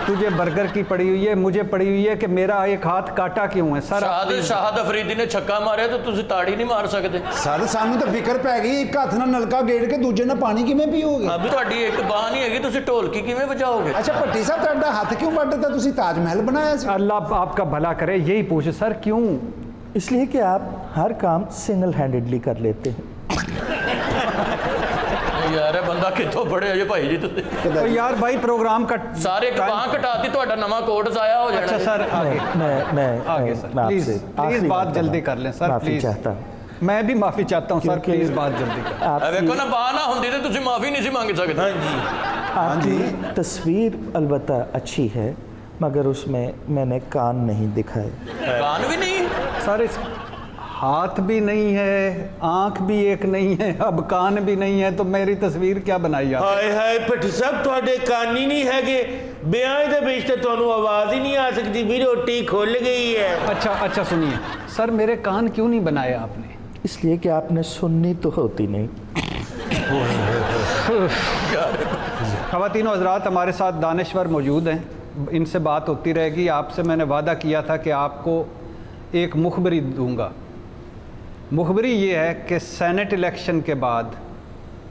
तुझे बर्गर की पड़ी हुई है, मुझे पड़ी हुई है कि मेरा एक हाथ काटा क्यों है सर? शाहद अफरीदी ने छक्का मारे तो तुम ताड़ी नहीं मार सकते? सर सानू तो फिक्र पै गई, एक हथ नाल नलका गेड़ के दूजे नाल पानी किवें पीओगे? अभी ਤੁਹਾਡੀ ਇੱਕ ਬਾਹ नहीं हैगी, तुम ढोलकी किवें बजाओगे? अच्छा भट्टी साहब, ਤੁਹਾਡਾ हथ क्यों ਵੱਢ ਦਿੱਤਾ? ਤੁਸੀਂ ताज महल बनाया सी। अल्लाह आपका भला करे, यही पूछे सर क्यों? इसलिए कि आप हर काम सिंगल हैंडेडली कर लेते हैं। यार ਇਹ ਬੰਦਾ ਕਿੱਥੋਂ ਪੜਿਆ ਜੇ ਭਾਈ ਜੀ ਤੁਸੀਂ? तो यार भाई प्रोग्राम का ਸਾਰੇ ਇੱਕ ਬਾਹ ਘਟਾਤੀ, ਤੁਹਾਡਾ ਨਵਾਂ ਕੋਡ ਆਇਆ ਹੋ जाना। अच्छा सर आगे मैं आगे सर, मैं प्लीज आपसे प्लीज आखिरी बात जल्दी कर लें सर, माफ़ी प्लीज। चाहता हूँ। मैं भी माफी चाहता हूँ सर, प्लीज बात जल्दी कर। आपकी- ਵੇਖੋ ਨਾ, ਬਾਹ ਨਾ ਹੁੰਦੀ ਤੇ ਤੁਸੀਂ ਮਾਫੀ ਨਹੀਂ ਸੀ ਮੰਗ ਸਕਦੇ। आपकी तस्वीर अलबत्ता अच्छी है, मगर उसमें मैंने कान नहीं दिखाए। कान भी नहीं? सर इस हाथ भी नहीं है, आंख भी एक नहीं है, अब कान भी नहीं है, तो मेरी तस्वीर क्या बनाई आप? ਹਾਏ ਹਾਏ ਭੱਟੀ ਸਾਹਿਬ, ਤੁਹਾਡੇ ਕੰਨ ਹੀ ਨਹੀਂ ਹੈਗੇ, ਵਿਆਹ ਦੇ ਵਿੱਚ ਤੇ ਤੁਹਾਨੂੰ ਆਵਾਜ਼ ਹੀ ਨਹੀਂ ਆ ਸਕਦੀ ਵੀ ਰੋਟੀ ਖੁੱਲ ਗਈ ਹੈ। अच्छा सुनिए सर, मेरे कान क्यों नहीं बनाए आपने? इसलिए कि आपने सुननी तो होती नहीं। ख़वातीन हज़रात, हमारे साथ दानिश्वर मौजूद हैं, इनसे बात होती रहेगी। आपसे मैंने वादा किया था कि आपको एक मुखबरी दूंगा। मुखबरी ये है कि सेनेट इलेक्शन के बाद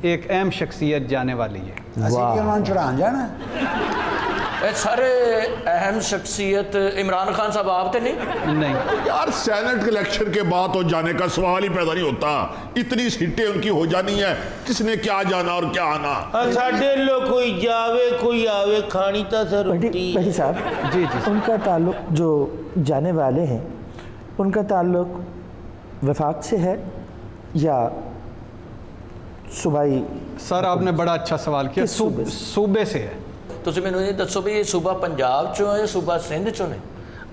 एक अहम शख्सियत जाने वाली है। ਅਸੀਂ ਕਿ ਉਹਨਾਂ ਨੂੰ ਚੜਾਉਣ ਜਾਣਾ? ਇਹ ਸਾਰੇ अहम शख्सियत इमरान खान साहब आप थे नहीं? नहीं यार सेनेट इलेक्शन के बाद तो जाने का सवाल ही पैदा नहीं होता। इतनी सीटें उनकी हो जानी है, किसने क्या जाना और क्या आना। ਸਾਡੇ ਲੋ ਕੋਈ ਜਾਵੇ ਕੋਈ ਆਵੇ, ਖਾਣੀ ਤਾਂ ਸਰ भट्टी रोटी भट्टी साहब, जी उनका ताल्लुक, जो जाने वाले हैं, उनका ताल्लुक वफाक से है या सूबाई? सर आपने बड़ा अच्छा सवाल किया। किस सूबे से? सूबे से है। ਤੁਸੀਂ ਮੈਨੂੰ ਇਹ ਦੱਸੋ ਵੀ ਇਹ ਸੂਬਾ ਪੰਜਾਬ ਚੋਂ ਹੈ ਜਾਂ ਸੂਬਾ ਸਿੰਧ ਚੋਂ ਨੇ?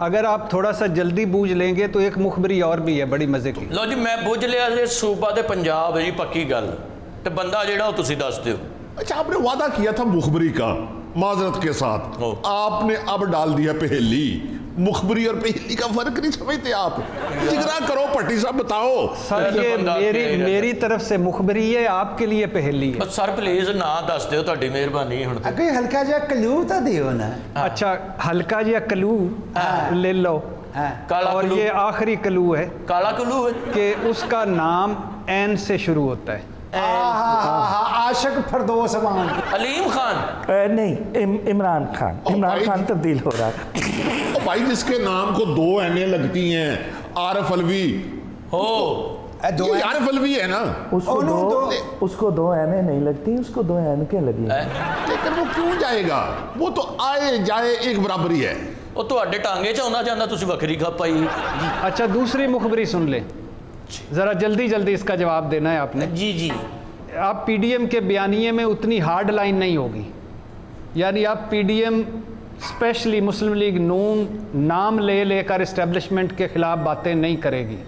अगर आप थोड़ा सा जल्दी बूझ लेंगे तो एक मुखबरी और भी है बड़ी मज़े की। ਲਓ ਜੀ, ਮੈਂ ਬੁੱਝ ਲਿਆ ਜੇ ਸੂਬਾ ਤੇ ਪੰਜਾਬ ਹੈ ਜੀ, ਪੱਕੀ ਗੱਲ। ਤੇ ਬੰਦਾ ਜਿਹੜਾ ਉਹ ਤੁਸੀਂ ਦੱਸ ਦਿਓ। अच्छा, आपने वादा किया था मुखबरी का, माजरत के साथ आपने अब डाल दिया पहेली। मुखबरी और पहेली का फर्क नहीं समझते आप? जिगरा करो भट्टी साहब, बताओ। सर ये मेरी तरफ से मुखबरी है, आपके लिए पहेली है। ਬਸ ਸਰ ਪਲੀਜ਼ ਨਾ ਦੱਸ ਦਿਓ, ਤੁਹਾਡੀ ਮਿਹਰਬਾਨੀ ਹੁਣ ਤੇ। ਅੱਗੇ ਹਲਕਾ ਜਿਹਾ ਕਲੂ ਤਾਂ ਦਿਓ ਨਾ। अच्छा हल्का जिया कलू ले लो। काला और कलू। ये आखिरी कलू है ਕਾਲਾ ਕੁੱਲੂ ਹੈ? कि उसका नाम एन से शुरू होता है। आशिक फरदोस मान। अलीम खान? नहीं, इमरान खान। इमरान भाई। खान तब्दील हो रहा है। तो भाई जिसके नाम को 2 ऐने लगती हैं, आरफ अलवी। हो दो ये यार फलवी है ना। उसको दो ऐने नहीं लगती, उसको दो ऐनकें लगी। लेकिन वो क्यों जाएगा, वो तो आए जाए एक बराबरी है। ਉਹ ਤੁਹਾਡੇ ਟਾਂਗੇ 'ਚ ਆਉਂਦਾ ਜਾਂਦਾ, ਤੁਸੀਂ ਵੱਖਰੀ ਖੱਪ ਪਾਈ। अच्छा, दूसरी मुखबरी सुन ले, ज़रा जल्दी जल्दी इसका जवाब देना है आपने। जी जी। आप पीडीएम के बयानिए में उतनी हार्ड लाइन नहीं होगी, यानी आप पीडीएम स्पेशली मुस्लिम लीग नून नाम ले लेकर इस्टेब्लिशमेंट के खिलाफ बातें नहीं करेगी।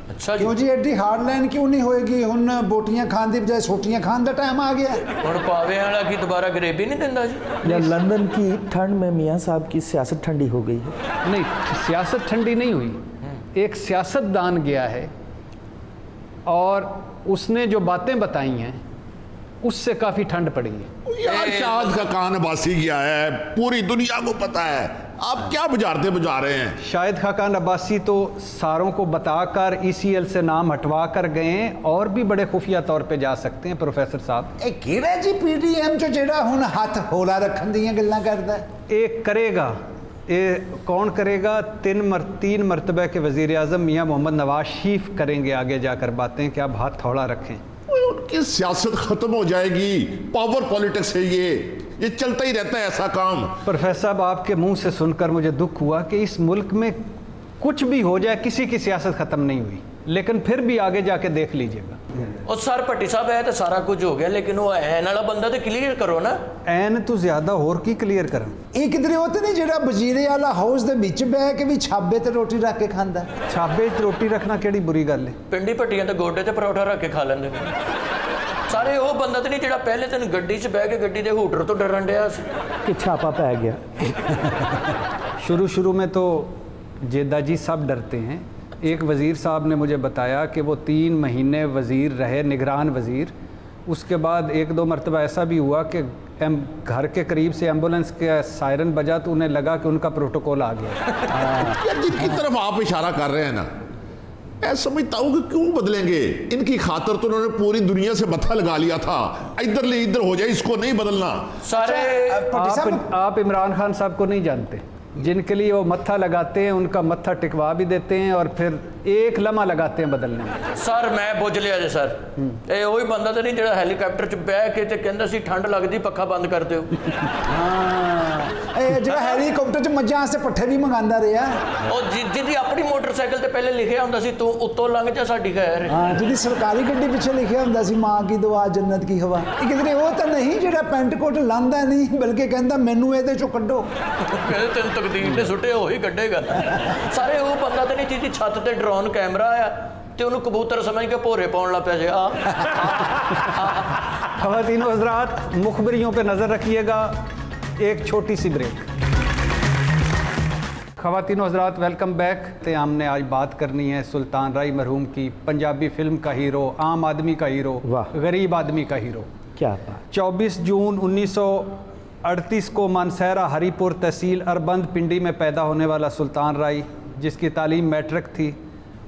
ਅੱਛਾ ਜੀ। क्यों जी एडी हार्ड लाइन क्यों नहीं होएगी? हुन बोटियां खान दी बजाय सोटियां खान का टाइम आ गया है। ਹੁਣ ਪਾਵੇ ਵਾਲਾ ਕੀ ਦੁਬਾਰਾ ਗਰੇਬੀ ਨਹੀਂ ਦਿੰਦਾ ਜੀ? या लंदन की ठंड में मियाँ साहब की सियासत ठंडी हो गई है? नहीं, सियासत ठंडी नहीं हुई, एक सियासतदान गया है और उसने जो बातें बताई हैं उससे काफ़ी ठंड पड़ी है। यार शाद का कान अब्बासी गया है, पूरी दुनिया को पता है, आप क्या बुझारते बुझा रहे हैं? शाहिद खाकान अब्बासी तो सारों को बताकर ECL से नाम हटवा कर गए हैं, और भी बड़े खुफिया तौर पे जा सकते हैं प्रोफेसर साहब। ਇਹ ਕਿਹੜਾ ਜੀ PDM ਚੋਂ ਜਿਹੜਾ ਹੁਣ ਹੱਥ ਹੌਲਾ ਰੱਖਣ ਦੀਆਂ ਗੱਲਾਂ ਕਰਦਾ? एक करेगा, ये कौन करेगा? तीन मरतबे के वज़ीर आज़म मियाँ मोहम्मद नवाज शरीफ करेंगे आगे जाकर बातें कि आप हाथ थोड़ा रखें। उनकी सियासत खत्म हो जाएगी, पावर पॉलिटिक्स है ये चलता ही रहता है ऐसा काम। प्रोफेसर साहब, आपके मुंह से सुनकर मुझे दुख हुआ कि इस मुल्क में कुछ भी हो जाए किसी की सियासत ख़त्म नहीं हुई, लेकिन फिर भी आगे जाके देख लीजिएगा। ਉਹ ਸਰ ਭੱਟੀ ਸਾਹਿਬ ਹੈ ਤਾਂ ਸਾਰਾ ਕੁਝ ਹੋ ਗਿਆ, ਲੇਕਿਨ ਉਹ ਐਨ ਵਾਲਾ ਬੰਦਾ ਤੇ ਕਲੀਅਰ ਕਰੋ ਨਾ। ਐਨ ਤੂੰ ਜ਼ਿਆਦਾ ਹੋਰ ਕੀ ਕਲੀਅਰ ਕਰਨ? ਇਹ ਕਿਧਰੇ ਉਹ ਤੇ ਨਹੀਂ ਜਿਹੜਾ ਵਜ਼ੀਰੇ ਵਾਲਾ ਹਾਊਸ ਦੇ ਵਿੱਚ ਬਹਿ ਕੇ ਵੀ ਛਾਬੇ ਤੇ ਰੋਟੀ ਰੱਖ ਕੇ ਖਾਂਦਾ? ਛਾਬੇ 'ਚ ਰੋਟੀ ਰੱਖਣਾ ਕਿਹੜੀ ਬੁਰੀ ਗੱਲ ਹੈ? ਪਿੰਡੀ ਭੱਟੀਆਂ ਤੇ ਗੋਡੇ ਤੇ ਪਰੌਠਾ ਰੱਖ ਕੇ ਖਾ ਲੈਂਦੇ ਨੇ ਸਾਰੇ। ਉਹ ਬੰਦਾ ਤੇ ਨਹੀਂ ਜਿਹੜਾ ਪਹਿਲੇ ਤੈਨੂੰ ਗੱਡੀ 'ਚ ਬਹਿ ਕੇ ਗੱਡੀ ਦੇ ਹੂਟਰ ਤੋਂ ਡਰਨ ਡਿਆ ਸੀ कि छापा पै गया। शुरू में तो जेदा जी सब डरते हैं। एक वज़ीर साहब ने मुझे बताया कि वो 3 महीने वज़ीर रहे, निगरान वज़ीर। उसके बाद 1-2 मरतबा ऐसा भी हुआ कि घर के करीब से एम्बुलेंस का सायरन बजा तो उन्हें लगा कि उनका प्रोटोकॉल आ गया। यार जिनकी तरफ आप इशारा कर रहे हैं ना, मैं समझता हूँ कि क्यों बदलेंगे। इनकी खातर तो उन्होंने पूरी दुनिया से मत्था लगा लिया था, इधर ले इधर हो जाए, इसको नहीं बदलना। सारे आप इमरान खान साहब को नहीं जानते, जिनके लिए वो मत्था लगाते हैं उनका मत्था टिकवा भी देते हैं और फिर एक लम्हा लगाते हैं बदलने में। सर मैं बुझ लिया जी सर, ये वही बंदा तो नहीं जो हैलीकॉप्टर च बह के ते कहंदा सी ठंड लगदी पक्खा बंद कर दो। ਇਹ ਜਿਹੜਾ ਹੈਲੀਕਾਪਟਰ 'ਚ ਮੱਝਾਂ ਵਾਸਤੇ ਪੱਠੇ ਵੀ ਮੰਗਾਉਂਦਾ ਰਿਹਾ। ਉਹ ਜਿਹਦੀ ਆਪਣੀ ਮੋਟਰਸਾਈਕਲ ਤੇ ਪਹਿਲੇ ਲਿਖਿਆ ਹੁੰਦਾ ਸੀ ਤੂੰ ਉੱਤੋਂ ਲੰਘ ਜਾ ਸਾਡੀ ਖੈਰ। ਹਾਂ, ਜਿਹਦੀ ਸਰਕਾਰੀ ਗੱਡੀ ਪਿੱਛੇ ਲਿਖਿਆ ਹੁੰਦਾ ਸੀ ਮਾਂ ਕੀ ਦੁਆ ਜੰਨਤ ਕੀ ਹਵਾ। ਇਹ ਕਿਧਰੇ ਉਹ ਤਾਂ ਨਹੀਂ ਜਿਹੜਾ ਪੈਂਟ ਕੋਟ ਲਾਂਦਾ ਨਹੀਂ, ਬਲਕਿ ਕਹਿੰਦਾ ਮੈਨੂੰ ਇਹਦੇ 'ਚੋਂ ਕੱਢੋ। ਕਹਿੰਦੇ ਤੈਨੂੰ ਤਕਦੀਰ ਨੇ ਸੁੱਟੇ ਉਹੀ ਕੱਢੇਗਾ। ਸਾਰੇ ਉਹ ਬੰਦਾ ਤੇ ਨਹੀਂ ਜਿਹਦੀ ਛੱਤ ਤੇ ਡਰੋਨ ਕੈਮਰਾ ਆ ਤੇ ਉਹਨੂੰ ਕਬੂਤਰ ਸਮਝ ਕੇ ਭੋਰੇ ਪਾਉਣ ਲੱਗ ਪਿਆ ਸੀ। ख़वातीन व हज़रात, मुखबरियों पे नज़र रखिएगा, एक छोटी सी ब्रेक। ख़वातीन व हज़रात, वेलकम बैक। तो हमने आज बात करनी है सुल्तान राय मरहूम की, पंजाबी फिल्म का हीरो, आम आदमी का हीरो, गरीब आदमी का हीरो। क्या बात। 24 जून 1938 को मानसहरा हरीपुर तहसील अरबंद पिंडी में पैदा होने वाला सुल्तान राय, जिसकी तालीम मैट्रिक थी।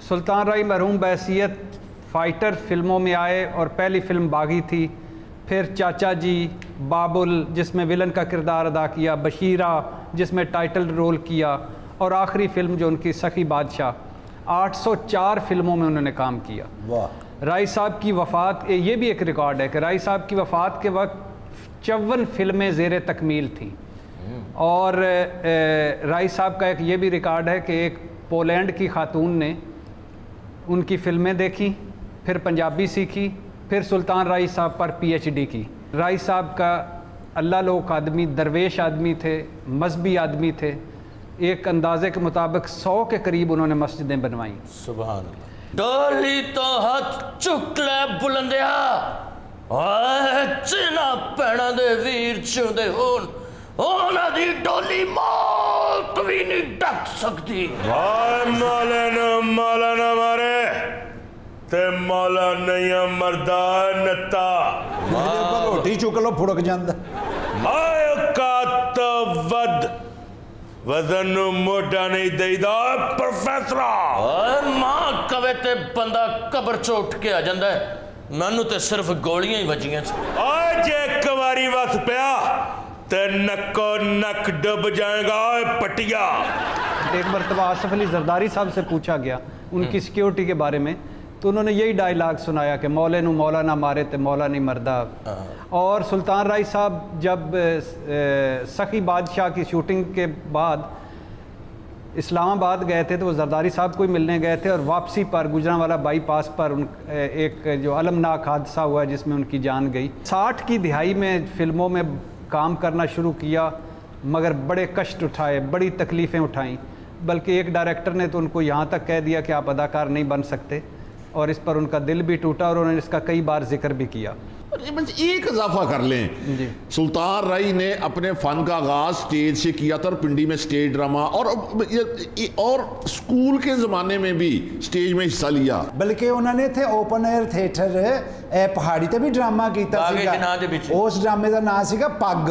सुल्तान राय मरहूम बहैसियत फ़ाइटर फिल्मों में आए और पहली फिल्म बागी थी, फिर चाचा जी, बाबुल जिसमें विलन का किरदार अदा किया, बशीरा जिसमें टाइटल रोल किया, और आखिरी फिल्म जो उनकी सखी बादशाह। 804 फिल्मों में उन्होंने काम किया। राय साहब की वफ़ात, ये भी एक रिकॉर्ड है कि राय साहब की वफ़ात के वक्त 54 फिल्में ज़ेर तकमील थी। और राय साहब का एक ये भी रिकॉर्ड है कि एक पोलैंड की खातून ने उनकी फ़िल्में देखी, फिर पंजाबी सीखी, फिर सुल्तान राय साहब पर PhD की। राय साहब का अल्लाह लोक आदमी, दरवेश आदमी थे, मजहबी आदमी थे। एक अंदाजे के मुताबिक 100 के करीब उन्होंने मस्जिदें बनवाई। सुभान अल्लाह। डोली तो हाथ चुक ले बुलंदिया, ओए जिना पैणा दे वीर चुंदे होन, ਉਹਨਾਂ ਦੀ ਡੋਲੀ ਮੌਤ ਵੀ ਨਹੀਂ ਡੱਕ ਸਕਦੀ। ਵਾਹ ਮੌਲਾ ਨਾ ਮਾਰੇ ਤੇ ਮੌਲਾ ਨਹੀਂ ਮਰਦਾ ਨੱਤਾ। ਰੋਟੀ ਚੁੱਕ ਲੋ ਫੁੜਕ ਜਾਂਦਾ। ਆਏ ਔਕਾਤ ਵੱਧ ਵਜ਼ਨ ਨੂੰ ਮੋਢਾ ਨਹੀਂ ਦੇਈਦਾ ਪ੍ਰੋਫੈਸਰਾ। ਓਏ ਮਾਂ ਕਵੇ ਤੇ ਬੰਦਾ ਕਬਰ ਚੋਂ ਉੱਠ ਕੇ ਆ ਜਾਂਦਾ ਹੈ, ਮੈਨੂੰ ਤੇ ਸਿਰਫ ਗੋਲੀਆਂ ਹੀ ਵੱਜੀਆਂ ਸੀ। ਓਏ ਜੇ ਇੱਕ ਵਾਰੀ ਵਸ ਪਿਆ ਤੇ ਨੱਕੋ नक डूब जाएगा पटिया। एक मरतबा आसिफ अली जरदारी साहब से पूछा गया उनकी सिक्योरिटी के बारे में تو انہوں نے یہی ڈائلاگ سنایا کہ مولے نو مولا نہ مارے تے مولا نہیں مردہ. اور سلطان رائی صاحب جب سخی بادشاہ کی شوٹنگ کے بعد اسلام آباد گئے تھے تو وہ زرداری صاحب کو ہی ملنے گئے تھے, اور واپسی پر گجرانوالہ بائی پاس پر ایک جو المناک حادثہ ہوا جس میں ان کی جان گئی. 60 کی دہائی میں فلموں میں کام کرنا شروع کیا, مگر بڑے کشٹ اٹھائے, بڑی تکلیفیں اٹھائیں, بلکہ ایک ڈائریکٹر نے تو ان کو یہاں تک کہہ دیا کہ آپ اداکار نہیں بن سکتے, اور اس پر ان کا دل بھی ٹوٹا اور انہوں نے اس کا کئی بار ذکر بھی کیا. بس ایک اضافہ کر لیں, سلطان رائی نے اپنے فن کا آغاز سٹیج سے کیا تھا, اور پنڈی میں سٹیج ڈرامہ اور اسکول کے زمانے میں بھی سٹیج میں حصہ لیا. بلکہ انہوں نے تھے اوپن ایئر تھیٹر پہاڑی تے بھی ڈرامہ کیتا سیگا, اس ڈرامے دا نام سیگا پگ.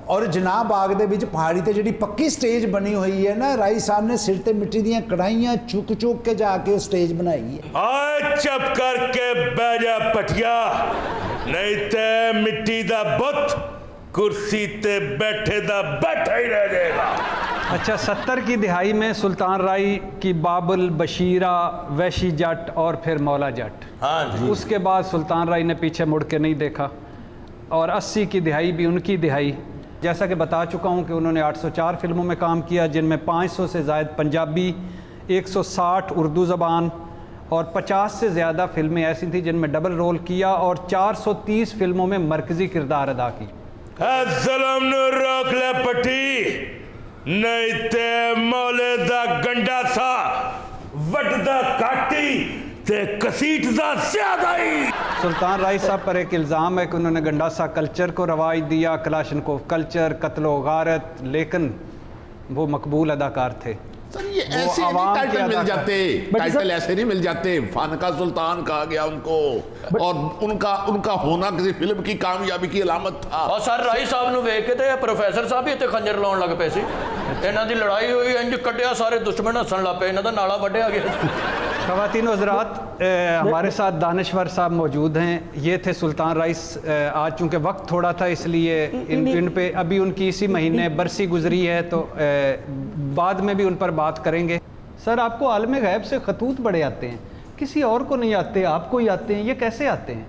اور جناب باغ دے وچ پہاڑی تے جڑی پکی سٹیج بنی ہوئی ہے نا, رائی صاحب نے سر تے مٹی دیاں کڑھائیاں چک چک کے جا کے سٹیج بنائی ہے. آئے چپ کر کے بہ جا پٹیا, نہیں تے مٹی دا بت کرسی تے بیٹھے دا بیٹھا ہی رہ جائے گا. اچھا 70 کی دہائی میں سلطان رائی کی بابل, بشیرہ, ویشی جٹ اور پھر مولا جٹ. اس کے بعد سلطان رائی نے پیچھے مڑ کے نہیں دیکھا, اور 80 کی دہائی بھی ان کی دہائی. جیسا کہ بتا چکا ہوں کہ انہوں نے 804 فلموں میں کام کیا, جن میں 500 سے زائد پنجابی, 160 اردو زبان اور 50 سے زیادہ فلمیں ایسی تھیں جن میں ڈبل رول کیا, اور 430 فلموں میں مرکزی کردار ادا کی. ظلم نو روک لے پٹی, نہیں تے مولے دا گنڈا سا وڈدا کاٹی تے کسیٹ دا زیادہ ہی. سلطان رائی صاحب پر ایک الزام ہے کہ انہوں نے گنڈاسا کلچر کو رواج دیا, کلاشنکوف کلچر, قتل و غارت, لیکن وہ مقبول اداکار تھے. سر یہ ایسے نہیں ٹائٹل مل جاتے, ٹائٹل ایسے نہیں مل جاتے. فن کا سلطان کہا گیا ان کو, اور ان کا ہونا کسی فلم کی کامیابی کی علامت تھا. اور سر رائی صاحب نو ویکھ کے تے پروفیسر صاحب ہی تے خنجر لاؤن لگ پے سی. انہاں دی لڑائی ہوئی, انج کٹیا, سارے دشمن ہسن لگ پے, انہاں دا نالا وڈیا گیا. خواتین و حضرات, ہمارے ساتھ دانشور صاحب موجود ہیں. یہ تھے سلطان رائی. آج چونکہ وقت تھوڑا تھا اس لیے ان پہ ابھی ان کی اسی مہینے برسی گزری ہے, تو بعد میں بھی ان پر بات کریں گے. سر آپ کو عالم غیب سے خطوط بڑے آتے ہیں, کسی اور کو نہیں آتے, آپ کو ہی آتے ہیں, یہ کیسے آتے ہیں؟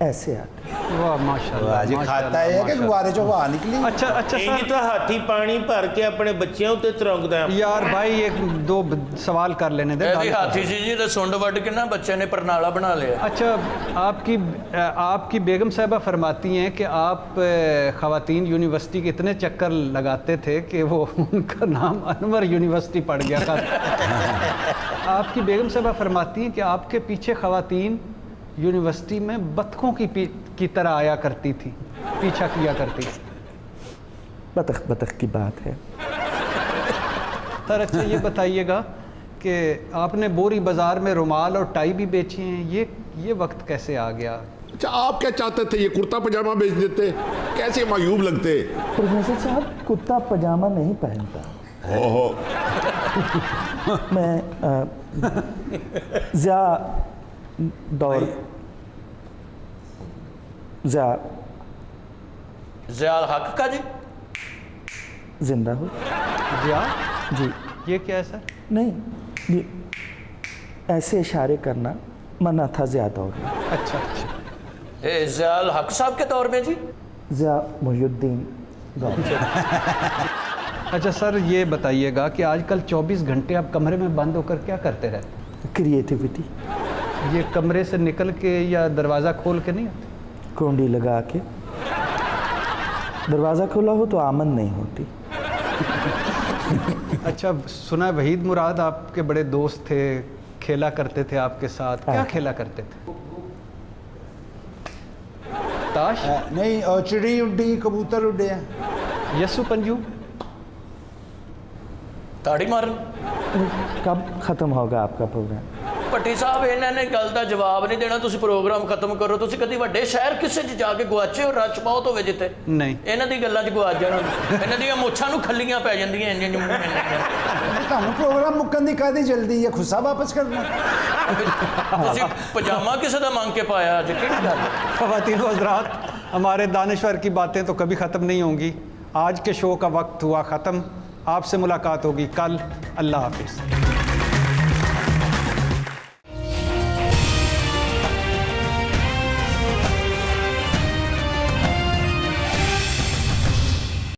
ایسے آتے. واہ ماشاءاللہ, جی کھاتا ہے کہ گوارے چوں ہوا نکلی. اچھا انج تو ہاتھی پانی بھر کے اپنے بچیاں تے ترنگدا. یار بھائی ایک دو سوال کر لینے دے. ہاتھی سی جی تے سنڈ وڈ کے نا بچے نے پرنالا بنا لیا. اچھا آپ کی بیگم صاحبہ فرماتی ہیں کہ آپ خواتین یونیورسٹی کے اتنے چکر لگاتے تھے کہ وہ ان کا نام انور یونیورسٹی پڑ گیا تھا. آپ کی بیگم صاحبہ فرماتی ہیں کہ آپ کے پیچھے خواتین یونیورسٹی میں بطخوں کی طرح آیا کرتی تھی, پیچھا کیا کرتی. بطخ کی بات ہے. سر اچھا یہ بتائیے گا کہ آپ نے بوری بازار میں رومال اور ٹائی بھی بیچی ہیں, یہ وقت کیسے آ گیا؟ اچھا آپ کیا چاہتے تھے, یہ کرتا پجامہ بیچ دیتے, کیسے معیوب لگتے. پروفیسر صاحب کرتا پجامہ نہیں پہنتا. میں ضیاء الحق کا جی زندہ ہو. ضیاء جی یہ کیا ہے سر؟ نہیں, یہ ایسے اشارے کرنا منع تھا زیادہ ہو گیا. اچھا ضیاء الحق صاحب کے دور میں جی ضیاء محی الدین. اچھا سر یہ بتائیے گا کہ آج کل 24 گھنٹے آپ کمرے میں بند ہو کر کیا کرتے رہتے؟ کریٹیوٹی. یہ کمرے سے نکل کے یا دروازہ کھول کے نہیں آتے؟ کونڈی لگا کے. دروازہ کھولا ہو تو آمد نہیں ہوتی. اچھا سنا وحید مراد آپ کے بڑے دوست تھے, کھیلا کرتے تھے آپ کے ساتھ, کیا کھیلا کرتے تھے؟ تاش نہیں, اور چڑی اڈی, کبوتر اڈے ہیں. یسو پنجو تاڑی مارن. کب ختم ہوگا آپ کا پروگرام؟ پٹی صاحب انہوں نے گل کا جواب نہیں دینا, تسی پروگرام ختم کرو. تسی کدی وڈے شہر کسے جا کے گواچے اور رش بہت ہوے جتے؟ نہیں, انہاں دی گلاں چ گواچ جانا. انہاں دی مُچھاں نوں کھلیاں پی جاندیاں انج تانوں پروگرام مکن دی کدی جلدی ہے, خصا واپس کرنا. تسی پجامہ کسے دا مانگ کے پایا اج کی گل؟ خواتین و حضرات, ہمارے دانشور کی باتیں تو کبھی ختم نہیں ہوں گی. آج کے شو کا وقت ہوا ختم. آپ سے ملاقات ہوگی کل. اللہ حافظ.